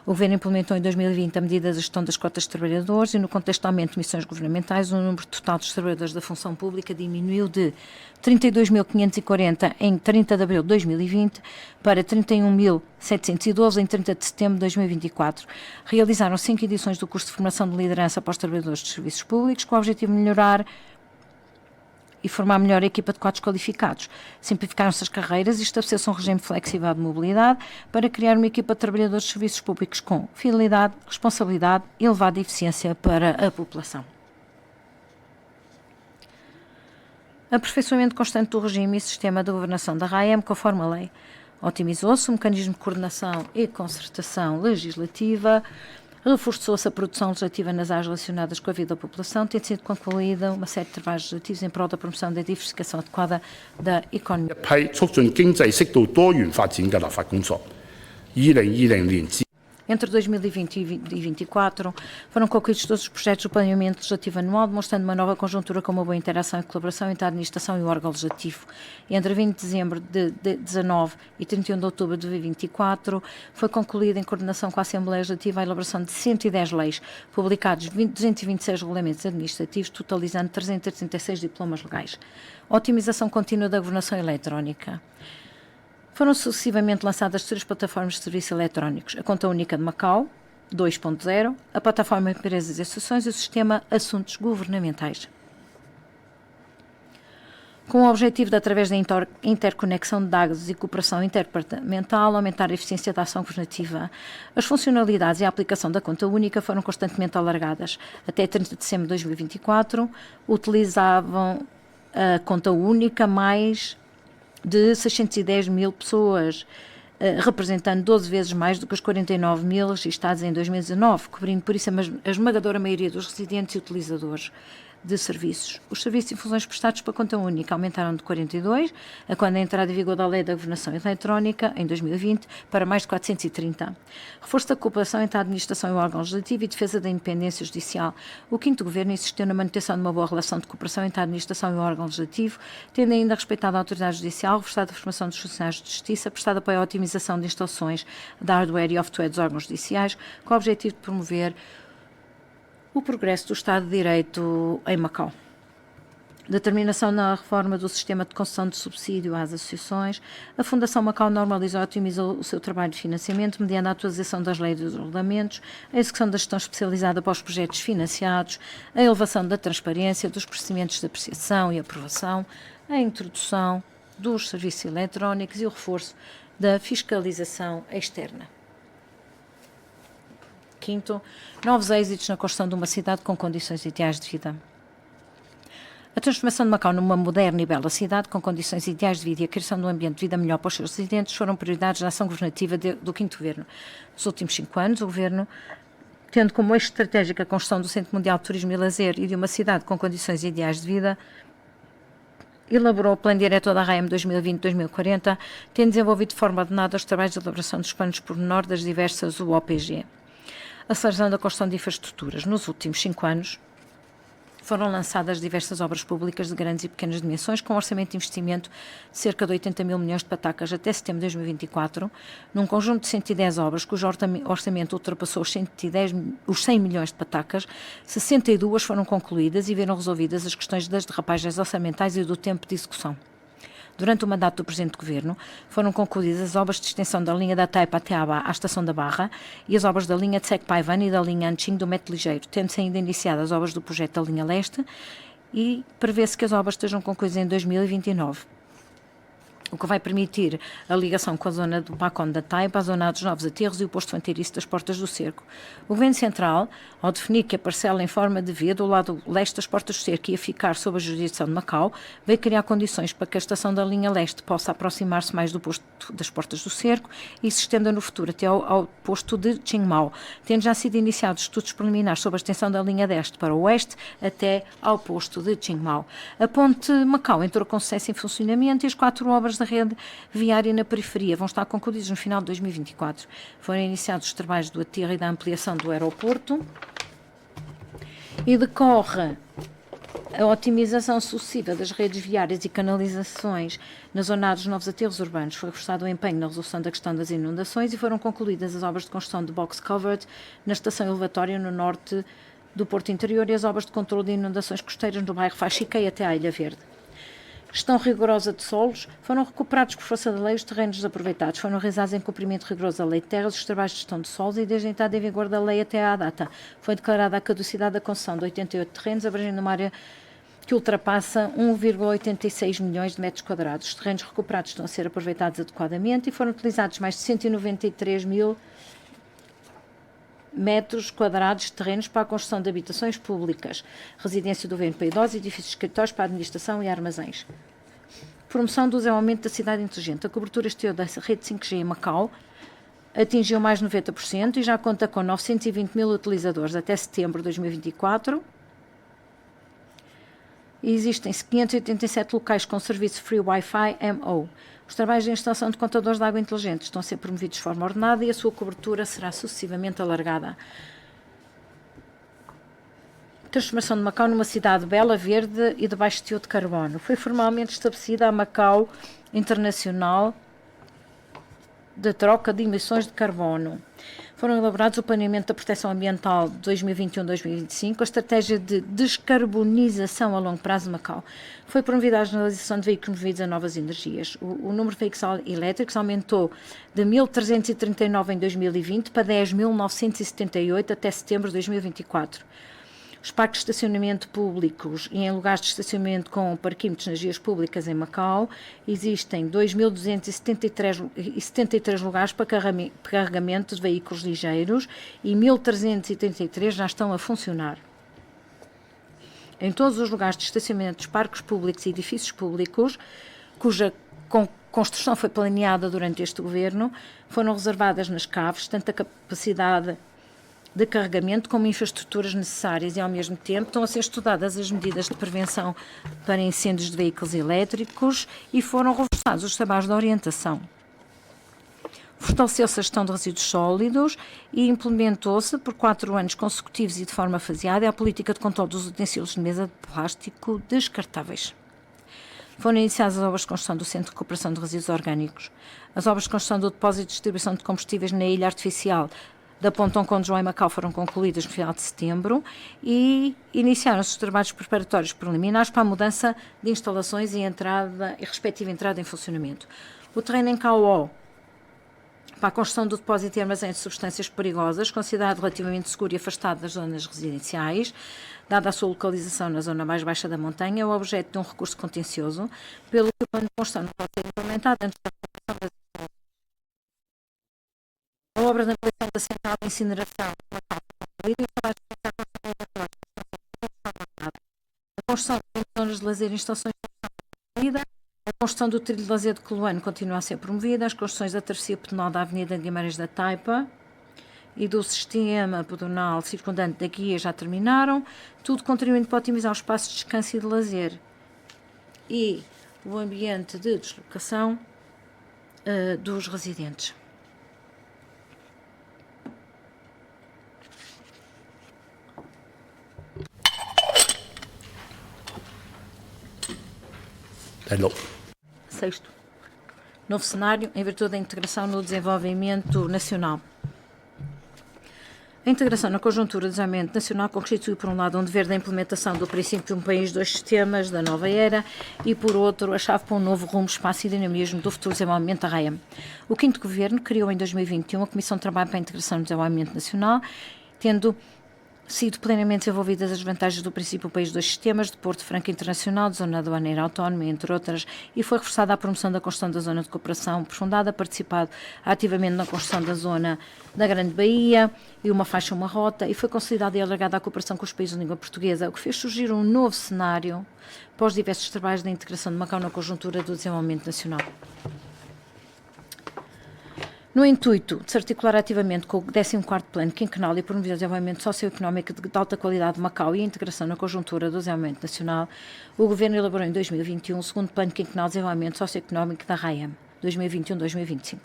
O Governo implementou em 2020 a medida de gestão das cotas de trabalhadores e, no contexto do aumento de missões governamentais, o número total dos trabalhadores da função pública diminuiu de 32.540 em 30 de abril de 2020 para 31.712 em 30 de setembro de 2024. Realizaram 5 edições do curso de formação de liderança para os trabalhadores dos serviços públicos, com o objetivo de melhorar e formar melhor a equipa de quadros qualificados. Simplificaram-se as carreiras e estabeleceu-se um regime flexível de mobilidade para criar uma equipa de trabalhadores de serviços públicos com fidelidade, responsabilidade e elevada eficiência para a população. Aperfeiçoamento constante do regime e sistema de governação da RAEM conforme a lei. Otimizou-se o mecanismo de coordenação e concertação legislativa, reforçou-se a produção legislativa nas áreas relacionadas com a vida da população, tendo sido concluída uma série de trabalhos legislativos em prol da promoção da diversificação adequada da economia. 一批促進經濟適度多元發展嘅立法工作。2020年至 Entre 2020 e 2024, foram concluídos todos os projetos do planeamento legislativo anual, demonstrando uma nova conjuntura com uma boa interação e colaboração entre a administração e o órgão legislativo. Entre 20 de dezembro de 2019 e 31 de outubro de 2024, foi concluída em coordenação com a Assembleia Legislativa a elaboração de 110 leis, publicados 226 regulamentos administrativos, totalizando 336 diplomas legais. Otimização contínua da governação eletrónica. Foram sucessivamente lançadas 3 plataformas de serviços eletrónicos: a Conta Única de Macau, 2.0, a Plataforma Empresas e Associações e o Sistema Assuntos Governamentais. Com o objetivo de, através da interconexão de dados e cooperação interdepartamental, aumentar a eficiência da ação governativa. As funcionalidades e a aplicação da Conta Única foram constantemente alargadas. Até 30 de dezembro de 2024, utilizavam a Conta Única mais de 610 mil pessoas, representando 12 vezes mais do que os 49 mil registados em 2019, cobrindo por isso a esmagadora maioria dos residentes e utilizadores de serviços. Os serviços e funções prestados pela Conta Única aumentaram de 42, a quando a entrada em vigor da Lei da Governação Eletrónica, em 2020, para mais de 430. Reforço da cooperação entre a administração e o órgão legislativo e defesa da independência judicial. O 5º Governo insistiu na manutenção de uma boa relação de cooperação entre a administração e o órgão legislativo, tendo ainda respeitado a autoridade judicial, reforçado a formação dos funcionários de justiça, prestado apoio à otimização de instalações de hardware e software dos órgãos judiciais, com o objetivo de promover o progresso do Estado de Direito em Macau. Determinação na reforma do sistema de concessão de subsídio às associações. A Fundação Macau normalizou e otimizou o seu trabalho de financiamento mediante a atualização das leis e dos regulamentos, a execução da gestão especializada para os projetos financiados, a elevação da transparência dos procedimentos de apreciação e aprovação, a introdução dos serviços eletrónicos e o reforço da fiscalização externa. 5º, novos êxitos na construção de uma cidade com condições ideais de vida. A transformação de Macau numa moderna e bela cidade com condições ideais de vida e a criação de um ambiente de vida melhor para os seus residentes foram prioridades da ação governativa do 5º Governo. Nos últimos 5 anos, o Governo, tendo como eixo estratégico a construção do Centro Mundial de Turismo e Lazer e de uma cidade com condições ideais de vida, elaborou o Plano Diretor da RAEM 2020-2040, tendo desenvolvido de forma ordenada os trabalhos de elaboração dos planos pormenor das diversas UOPG. Aceleração da construção de infraestruturas. Nos últimos 5 anos, foram lançadas diversas obras públicas de grandes e pequenas dimensões, com um orçamento de investimento de cerca de 80 mil milhões de patacas até setembro de 2024, num conjunto de 110 obras, cujo orçamento ultrapassou os 100 milhões de patacas. 62 foram concluídas e viram resolvidas as questões das derrapagens orçamentais e do tempo de execução. Durante o mandato do Presidente do Governo, foram concluídas as obras de extensão da linha da Taipa até à Estação da Barra e as obras da linha de Secpaivan e da linha Anqing do Metro Ligeiro, tendo-se ainda iniciado as obras do projeto da linha Leste, e prevê-se que as obras estejam concluídas em 2029. o que vai permitir a ligação com a zona do Pacón da Taipa, a zona dos Novos Aterros e o posto fronteiriço das Portas do Cerco. O Governo Central, ao definir que a parcela em forma de V do lado leste das Portas do Cerco ia ficar sob a jurisdição de Macau, veio criar condições para que a estação da linha leste possa aproximar-se mais do posto das Portas do Cerco e se estenda no futuro até ao posto de Qingmao, tendo já sido iniciados estudos preliminares sobre a extensão da linha leste para o oeste até ao posto de Qingmao. A ponte Macau entrou com sucesso em funcionamento e as 4 obras da rede viária na periferia vão estar concluídos no final de 2024. Foram iniciados os trabalhos do aterro e da ampliação do aeroporto e decorre a otimização sucessiva das redes viárias e canalizações na zona dos novos aterros urbanos. Foi reforçado o empenho na resolução da questão das inundações e foram concluídas as obras de construção de box covered na estação elevatória no norte do Porto Interior e as obras de controle de inundações costeiras no bairro Faxica e até a Ilha Verde. Gestão rigorosa de solos, foram recuperados por força da lei os terrenos desaproveitados, foram realizados em cumprimento rigoroso da lei de terras os trabalhos de gestão de solos e desde a entrada em vigor da lei até à data foi declarada a caducidade da concessão de 88 terrenos, abrangendo uma área que ultrapassa 1,86 milhões de metros quadrados. Os terrenos recuperados estão a ser aproveitados adequadamente e foram utilizados mais de 193 mil metros quadrados de terrenos para a construção de habitações públicas, residência do governo para idosos, edifícios de escritórios para a administração e armazéns. Promoção do desenvolvimento da cidade inteligente. A cobertura exterior da rede 5G em Macau atingiu mais de 90% e já conta com 920 mil utilizadores até setembro de 2024. E existem 587 locais com serviço Free Wi-Fi MO. Os trabalhos de instalação de contadores de água inteligentes estão a ser promovidos de forma ordenada e a sua cobertura será sucessivamente alargada. Transformação de Macau numa cidade bela, verde e de baixo teor de carbono. Foi formalmente estabelecida a Macau Internacional de Troca de Emissões de Carbono. Foram elaborados o Planeamento da Proteção Ambiental de 2021-2025, a Estratégia de Descarbonização a Longo Prazo de Macau. Foi promovida a generalização de veículos movidos a novas energias. O número de veículos elétricos aumentou de 1.339 em 2020 para 10.978 até setembro de 2024. Os parques de estacionamento públicos e em lugares de estacionamento com parquímetros nas vias públicas em Macau existem 2.273 lugares para carregamento de veículos ligeiros e 1.333 já estão a funcionar. Em todos os lugares de estacionamento dos parques públicos e edifícios públicos, cuja construção foi planeada durante este governo, foram reservadas nas caves tanto a capacidade de carregamento como infraestruturas necessárias e, ao mesmo tempo, estão a ser estudadas as medidas de prevenção para incêndios de veículos elétricos e foram reforçados os trabalhos de orientação. Fortaleceu-se a gestão de resíduos sólidos e implementou-se por 4 anos consecutivos e de forma faseada a política de controle dos utensílios de mesa de plástico descartáveis. Foram iniciadas as obras de construção do Centro de Recuperação de Resíduos Orgânicos, as obras de construção do depósito de distribuição de combustíveis na Ilha Artificial da Pontão com João e Macau foram concluídas no final de setembro e iniciaram-se os trabalhos preparatórios preliminares para a mudança de instalações e respectiva entrada em funcionamento. O terreno em Cauó, para a construção do depósito e armazém de substâncias perigosas, considerado relativamente seguro e afastado das zonas residenciais, dada a sua localização na zona mais baixa da montanha, é o objeto de um recurso contencioso, pelo que o plano de construção não pode ser implementado antes da aprovação das a obra de ampliação da central de incineração a construção de zonas de lazer e instalações de a construção do trilho de lazer de Coloano continua a ser promovida, as construções da travessia pedonal da Avenida Guimarães da Taipa e do sistema pedonal circundante da guia já terminaram, tudo contribuindo para otimizar os espaços de descanso e de lazer e o ambiente de deslocação dos residentes. Hello. Sexto, novo cenário em virtude da integração no desenvolvimento nacional. A integração na conjuntura do desenvolvimento nacional constitui, por um lado, um dever da implementação do princípio de um país, dois sistemas, da nova era, e, por outro, a chave para um novo rumo, espaço e dinamismo do futuro desenvolvimento da RAEM. O quinto governo criou em 2021 a Comissão de Trabalho para a Integração no Desenvolvimento Nacional, tendo sido plenamente desenvolvidas as vantagens do princípio País dos Sistemas, de Porto Franco Internacional, de Zona Aduaneira Autónoma, entre outras, e foi reforçada a promoção da construção da Zona de Cooperação Aprofundada, participado ativamente na construção da Zona da Grande Baía e uma faixa, uma rota, e foi consolidada e alargada a cooperação com os países de língua portuguesa, o que fez surgir um novo cenário para os diversos trabalhos da integração de Macau na conjuntura do desenvolvimento nacional. No intuito de se articular ativamente com o 14º Plano Quinquenal e promover o desenvolvimento socioeconómico de alta qualidade de Macau e a integração na conjuntura do desenvolvimento nacional, o Governo elaborou em 2021 o 2º Plano Quinquenal de Desenvolvimento Socioeconómico da RAEM, 2021-2025.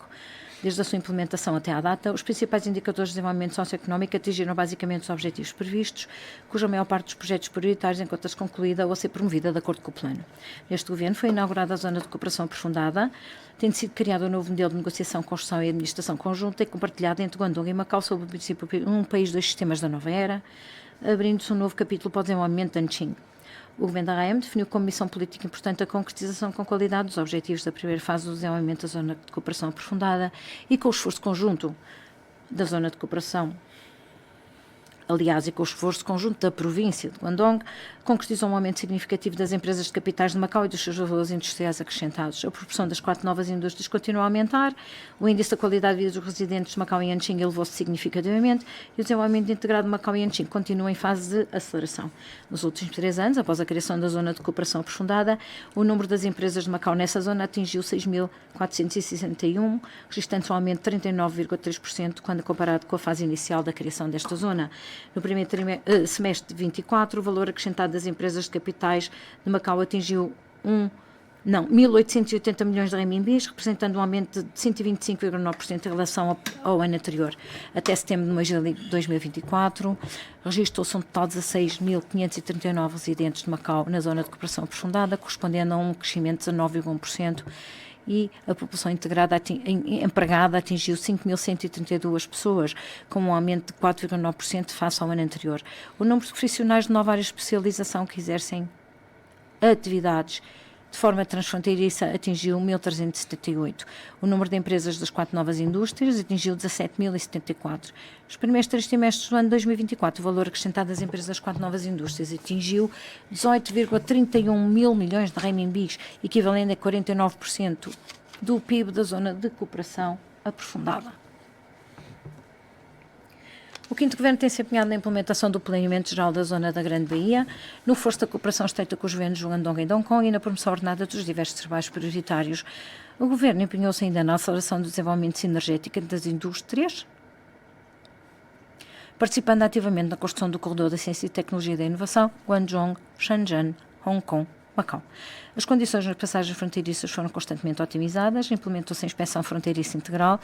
Desde a sua implementação até à data, os principais indicadores de desenvolvimento socioeconómico atingiram basicamente os objetivos previstos, cuja maior parte dos projetos prioritários encontra-se concluída ou a ser promovida de acordo com o plano. Neste Governo foi inaugurada a Zona de Cooperação Aprofundada, tendo sido criado um novo modelo de negociação, construção e administração conjunta e compartilhada entre Guangdong e Macau sob o princípio um país, dois sistemas da nova era, abrindo-se um novo capítulo para o desenvolvimento de Anqing. O Governo da RAEM definiu como missão política importante a concretização com qualidade dos objetivos da primeira fase do desenvolvimento da Zona de Cooperação Aprofundada e com o esforço conjunto da Zona de Cooperação, aliás, e com o esforço conjunto da província de Guangdong, concretizou um aumento significativo das empresas de capitais de Macau e dos seus valores industriais acrescentados. A proporção das 4 novas indústrias continua a aumentar, o índice da qualidade de vida dos residentes de Macau e Anqing elevou-se significativamente e o desenvolvimento integrado de Macau e Anqing continua em fase de aceleração. Nos últimos 3 anos, após a criação da Zona de Cooperação Aprofundada, o número das empresas de Macau nessa zona atingiu 6.461, registrando um aumento de 39,3% quando comparado com a fase inicial da criação desta zona. No primeiro semestre de 24, o valor acrescentado das empresas de capitais de Macau atingiu 1.880 milhões de renminbis, representando um aumento de 125,9% em relação ao ano anterior. Até setembro de 2024, registrou-se um total de 16.539 residentes de Macau na Zona de Cooperação Aprofundada, correspondendo a um crescimento de 19,1%, e a população integrada empregada atingiu 5.132 pessoas, com um aumento de 4,9% face ao ano anterior. O número de profissionais de nova área de especialização que exercem atividades de forma transfronteiriça atingiu 1.378. O número de empresas das 4 novas indústrias atingiu 17.074. Nos primeiros 3 trimestres do ano de 2024, o valor acrescentado das empresas das 4 novas indústrias atingiu 18,31 mil milhões de renminbis, equivalente a 49% do PIB da Zona de Cooperação Aprofundada. O 5º Governo tem se empenhado na implementação do Planeamento Geral da Zona da Grande Baía, no reforço da cooperação estreita com os governos de Guangdong e de Hong Kong e na promoção ordenada dos diversos trabalhos prioritários. O Governo empenhou-se ainda na aceleração do desenvolvimento sinergético das indústrias, participando ativamente na construção do Corredor da Ciência e Tecnologia e da Inovação, Guangzhou, Shenzhen, Hong Kong, Macau. As condições nas passagens fronteiriças foram constantemente otimizadas, implementou-se a inspeção fronteiriça integral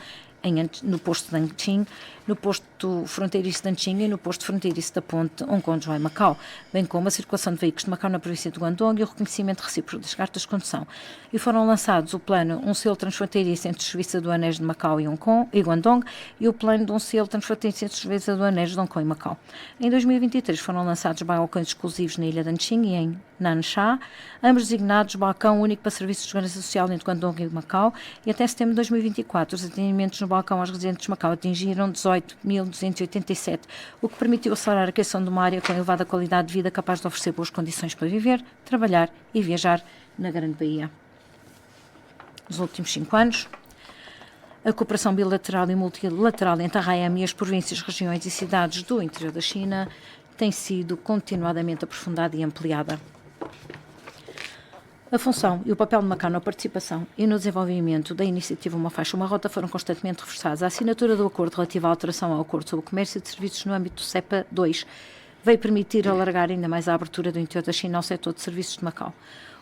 no posto de Anqing, no posto fronteiriço de Anqing e no posto fronteiriço da ponte Hong Kong e Macau, bem como a circulação de veículos de Macau na província de Guangdong e o reconhecimento recíproco das cartas de condução. E foram lançados o plano um selo transfronteiriço entre os serviços aduaneiros de Macau e Hong Kong e Guangdong e o plano de um selo transfronteiriço entre os serviços aduaneiros de Hong Kong e Macau. Em 2023 foram lançados balcões exclusivos na ilha de Anqing e em Nansha, ambos designados balcão único para serviços de segurança social entre Guangdong e Macau, e até setembro de 2024 os atendimentos no balcão aos residentes de Macau atingiram 18.287, o que permitiu acelerar a criação de uma área com elevada qualidade de vida capaz de oferecer boas condições para viver, trabalhar e viajar na Grande Baía. Nos últimos 5 anos, a cooperação bilateral e multilateral entre a RAEM e as províncias, regiões e cidades do interior da China tem sido continuadamente aprofundada e ampliada. A função e o papel de Macau na participação e no desenvolvimento da iniciativa Uma Faixa, Uma Rota foram constantemente reforçados. A assinatura do acordo relativo à alteração ao acordo sobre o comércio de serviços no âmbito do CEPA II veio permitir alargar ainda mais a abertura do interior da China ao setor de serviços de Macau.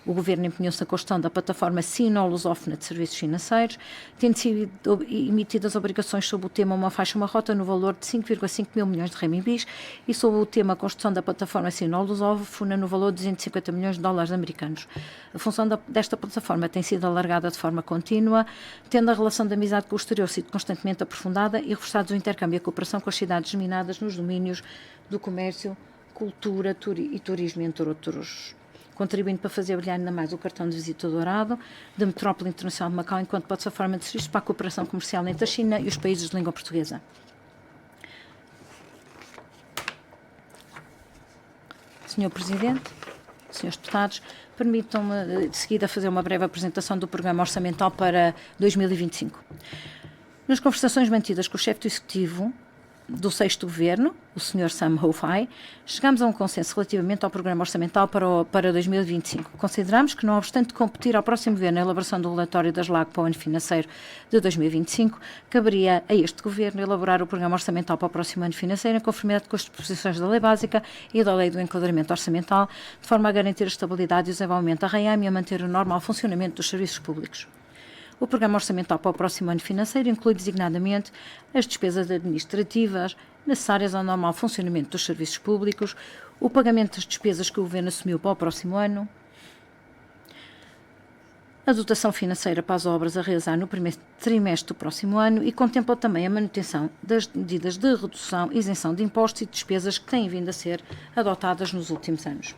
O Governo empenhou-se na construção da plataforma sino-lusófona de serviços financeiros, tendo sido emitidas obrigações sob o tema Uma Faixa, Uma Rota no valor de 5,5 mil milhões de renminbis e sob o tema Construção da plataforma sino-lusófona no valor de 250 milhões de dólares americanos. A função desta plataforma tem sido alargada de forma contínua, tendo a relação de amizade com o exterior sido constantemente aprofundada e reforçados o intercâmbio e a cooperação com as cidades dominadas nos domínios do comércio, cultura e turismo, entre outros, contribuindo para fazer brilhar ainda mais o cartão de visita dourado da metrópole internacional de Macau enquanto plataforma de serviços para a cooperação comercial entre a China e os países de língua portuguesa. Sr. Presidente, Srs. Deputados, permitam-me de seguida fazer uma breve apresentação do Programa Orçamental para 2025. Nas conversações mantidas com o chefe do Executivo do 6º Governo, o Sr. Sam Houfai, chegamos a um consenso relativamente ao Programa Orçamental para 2025. Consideramos que, não obstante competir ao próximo Governo na elaboração do relatório das LAG para o ano financeiro de 2025, caberia a este Governo elaborar o Programa Orçamental para o próximo ano financeiro em conformidade com as disposições da Lei Básica e da Lei do Enquadramento Orçamental, de forma a garantir a estabilidade e o desenvolvimento da RAEM e a manter o normal funcionamento dos serviços públicos. O Programa Orçamental para o próximo ano financeiro inclui designadamente as despesas administrativas necessárias ao normal funcionamento dos serviços públicos, o pagamento das despesas que o Governo assumiu para o próximo ano, a dotação financeira para as obras a realizar no primeiro trimestre do próximo ano e contempla também a manutenção das medidas de redução e isenção de impostos e despesas que têm vindo a ser adotadas nos últimos anos.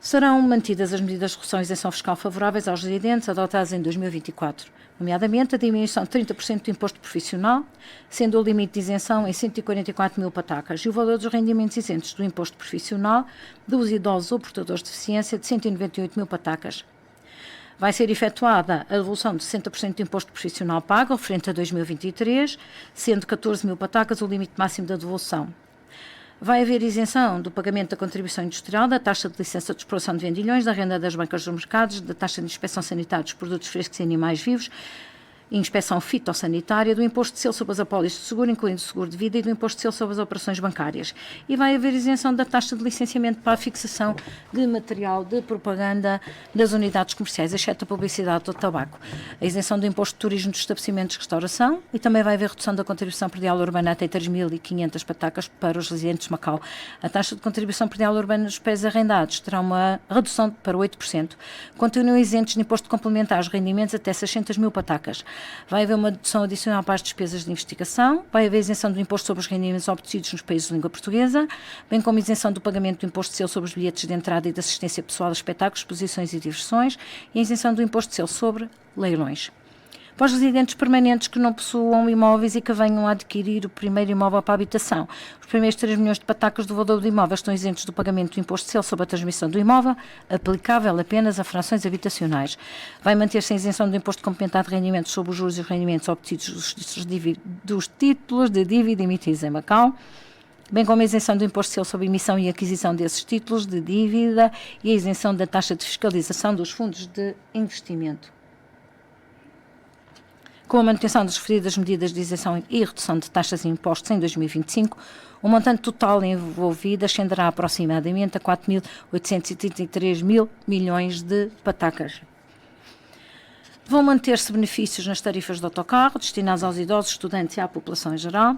Serão mantidas as medidas de redução e isenção fiscal favoráveis aos residentes adotadas em 2024, nomeadamente a diminuição de 30% do imposto profissional, sendo o limite de isenção em 144 mil patacas, e o valor dos rendimentos isentos do imposto profissional dos idosos ou portadores de deficiência de 198 mil patacas. Vai ser efetuada a devolução de 60% do imposto profissional pago, referente a 2023, sendo 14 mil patacas o limite máximo da devolução. Vai haver isenção do pagamento da contribuição industrial, da taxa de licença de exploração de vendilhões, da renda das bancas dos mercados, da taxa de inspeção sanitária dos produtos frescos e animais vivos, inspeção fitossanitária, do imposto de selo sobre as apólices de seguro, incluindo o seguro de vida, e do imposto de selo sobre as operações bancárias. E vai haver isenção da taxa de licenciamento para a fixação de material de propaganda das unidades comerciais, exceto a publicidade do tabaco. A isenção do imposto de turismo dos estabelecimentos de restauração e também vai haver redução da contribuição predial urbana até 3.500 patacas para os residentes de Macau. A taxa de contribuição predial urbana dos pés arrendados terá uma redução para 8%. Continuam isentos de imposto complementar aos rendimentos até 600 mil patacas. Vai haver uma dedução adicional para as despesas de investigação, vai haver isenção do imposto sobre os rendimentos obtidos nos países de língua portuguesa, bem como isenção do pagamento do imposto de selo sobre os bilhetes de entrada e de assistência pessoal a espetáculos, exposições e diversões, e a isenção do imposto de selo sobre leilões. Para os residentes permanentes que não possuam imóveis e que venham a adquirir o primeiro imóvel para a habitação, os primeiros 3 milhões de patacas do valor do imóvel estão isentos do pagamento do imposto de selo sobre a transmissão do imóvel, aplicável apenas a frações habitacionais. Vai manter-se a isenção do imposto complementar de rendimentos sobre os juros e os rendimentos obtidos dos títulos de dívida emitidos em Macau, bem como a isenção do imposto de selo sobre a emissão e aquisição desses títulos de dívida e a isenção da taxa de fiscalização dos fundos de investimento. Com a manutenção das referidas medidas de isenção e redução de taxas e impostos em 2025, o montante total envolvido ascenderá aproximadamente a 4.833 mil milhões de patacas. Vão manter-se benefícios nas tarifas de autocarro destinados aos idosos, estudantes e à população em geral,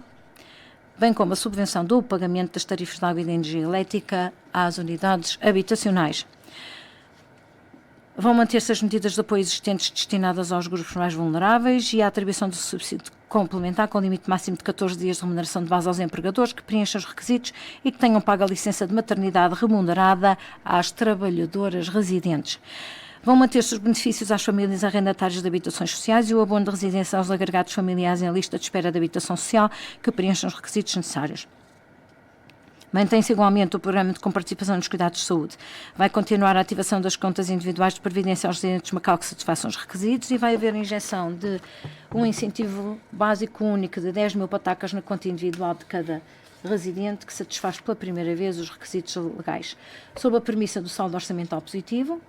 bem como a subvenção do pagamento das tarifas de água e de energia elétrica às unidades habitacionais. Vão manter-se as medidas de apoio existentes destinadas aos grupos mais vulneráveis e a atribuição do subsídio complementar com limite máximo de 14 dias de remuneração de base aos empregadores que preencham os requisitos e que tenham pago a licença de maternidade remunerada às trabalhadoras residentes. Vão manter-se os benefícios às famílias arrendatárias de habitações sociais e o abono de residência aos agregados familiares em lista de espera de habitação social que preencham os requisitos necessários. Mantém-se igualmente o programa de comparticipação nos cuidados de saúde. Vai continuar a ativação das contas individuais de previdência aos residentes de Macau que satisfaçam os requisitos e vai haver a injeção de um incentivo básico único de 10 mil patacas na conta individual de cada residente que satisfaz pela primeira vez os requisitos legais. Sob a premissa do saldo orçamental positivo,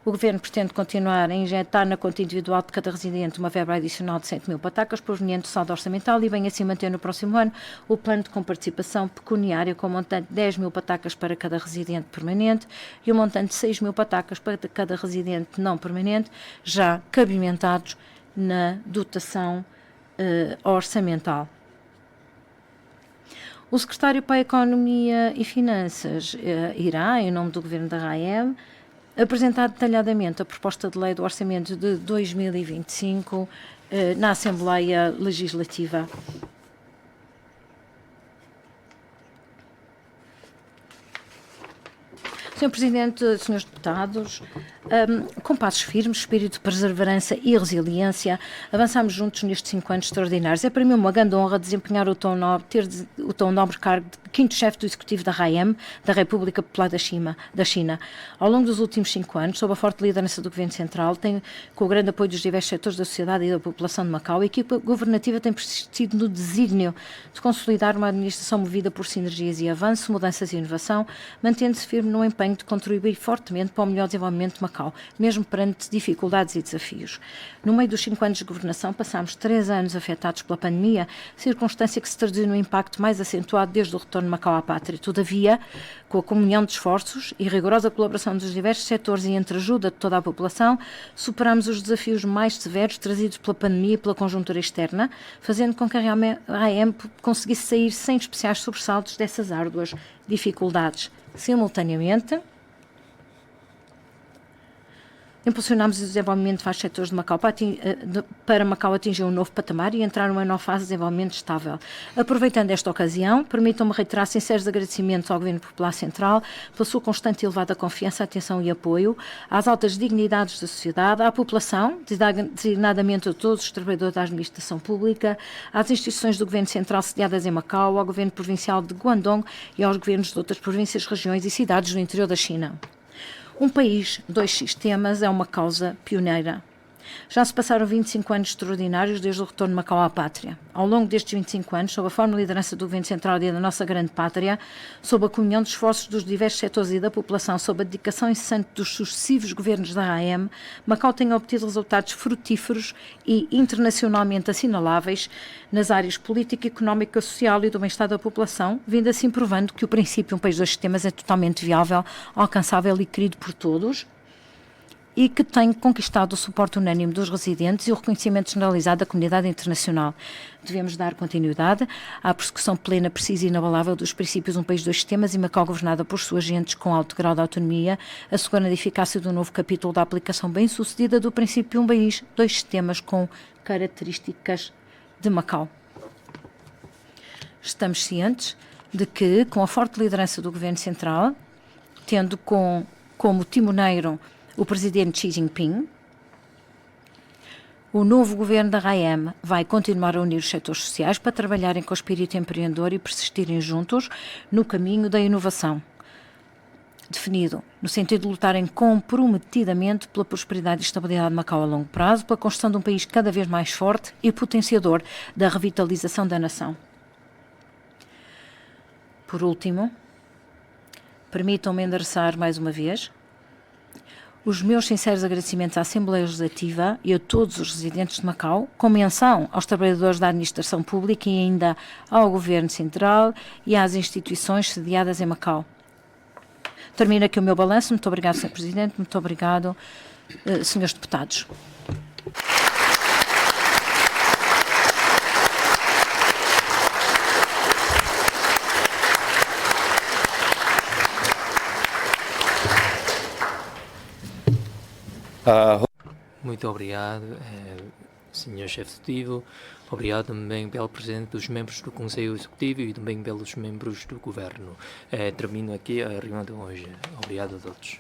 o Governo pretende continuar a injetar na conta individual de cada residente uma verba adicional de 7 mil patacas proveniente do saldo orçamental e bem assim manter no próximo ano o plano de comparticipação pecuniária com o montante de 10 mil patacas para cada residente permanente e o montante de 6 mil patacas para cada residente não permanente, já cabimentados na dotação orçamental. O Secretário para a Economia e Finanças irá, em nome do Governo da RAEM, apresentar detalhadamente a proposta de lei do Orçamento de 2025 na Assembleia Legislativa. Sr. Presidente, Srs. Deputados, com passos firmes, espírito de perseverança e resiliência, avançamos juntos nestes 5 anos extraordinários. É para mim uma grande honra desempenhar ter o tão nobre cargo de 5º chefe do Executivo da RAEM, da República Popular da China. Ao longo dos últimos 5 anos, sob a forte liderança do Governo Central, com o grande apoio dos diversos setores da sociedade e da população de Macau, a equipa governativa tem persistido no desígnio de consolidar uma administração movida por sinergias e avanço, mudanças e inovação, mantendo-se firme no empenho de contribuir fortemente para o melhor desenvolvimento de Macau, mesmo perante dificuldades e desafios. No meio dos 5 anos de governação, passámos 3 anos afetados pela pandemia, circunstância que se traduziu no impacto mais acentuado desde o retorno de Macau à pátria. Todavia, com a comunhão de esforços e rigorosa colaboração dos diversos setores e entre a ajuda de toda a população, superamos os desafios mais severos trazidos pela pandemia e pela conjuntura externa, fazendo com que a RAEM conseguisse sair sem especiais sobressaltos dessas árduas dificuldades. Simultaneamente, impulsionámos o desenvolvimento de vários setores de Macau para Macau atingir um novo patamar e entrar numa nova fase de desenvolvimento estável. Aproveitando esta ocasião, permitam-me reiterar sinceros agradecimentos ao Governo Popular Central pela sua constante e elevada confiança, atenção e apoio, às altas dignidades da sociedade, à população, designadamente a todos os trabalhadores da administração pública, às instituições do Governo Central sediadas em Macau, ao Governo Provincial de Guangdong e aos governos de outras províncias, regiões e cidades do interior da China. Um país, 2 sistemas é uma causa pioneira. Já se passaram 25 anos extraordinários desde o retorno de Macau à pátria. Ao longo destes 25 anos, sob a forma de liderança do Governo Central e da nossa grande pátria, sob a comunhão de esforços dos diversos setores e da população, sob a dedicação incessante dos sucessivos governos da RAEM, Macau tem obtido resultados frutíferos e internacionalmente assinaláveis nas áreas política, económica, social e do bem-estar da população, vindo assim provando que o princípio um país, 2 sistemas é totalmente viável, alcançável e querido por todos, e que tem conquistado o suporte unânime dos residentes e o reconhecimento generalizado da comunidade internacional. Devemos dar continuidade à persecução plena, precisa e inabalável dos princípios um país, 2 sistemas e Macau governada por suas gentes com alto grau de autonomia, assegurando a eficácia do novo capítulo da aplicação bem-sucedida do princípio um país, 2 sistemas com características de Macau. Estamos cientes de que, com a forte liderança do Governo Central, tendo como timoneiro o presidente Xi Jinping, o novo governo da RAEM vai continuar a unir os setores sociais para trabalharem com o espírito empreendedor e persistirem juntos no caminho da inovação, definido no sentido de lutarem comprometidamente pela prosperidade e estabilidade de Macau a longo prazo, pela construção de um país cada vez mais forte e potenciador da revitalização da nação. Por último, permitam-me endereçar mais uma vez os meus sinceros agradecimentos à Assembleia Legislativa e a todos os residentes de Macau, com menção aos trabalhadores da administração pública e ainda ao Governo Central e às instituições sediadas em Macau. Termino aqui o meu balanço. Muito obrigado, Sr. Presidente. Muito obrigado, Srs. Deputados. Muito obrigado, Sr. Chefe Executivo. Obrigado também pelo Presidente dos membros do Conselho Executivo e também pelos membros do Governo. Termino aqui a reunião de hoje. Obrigado a todos.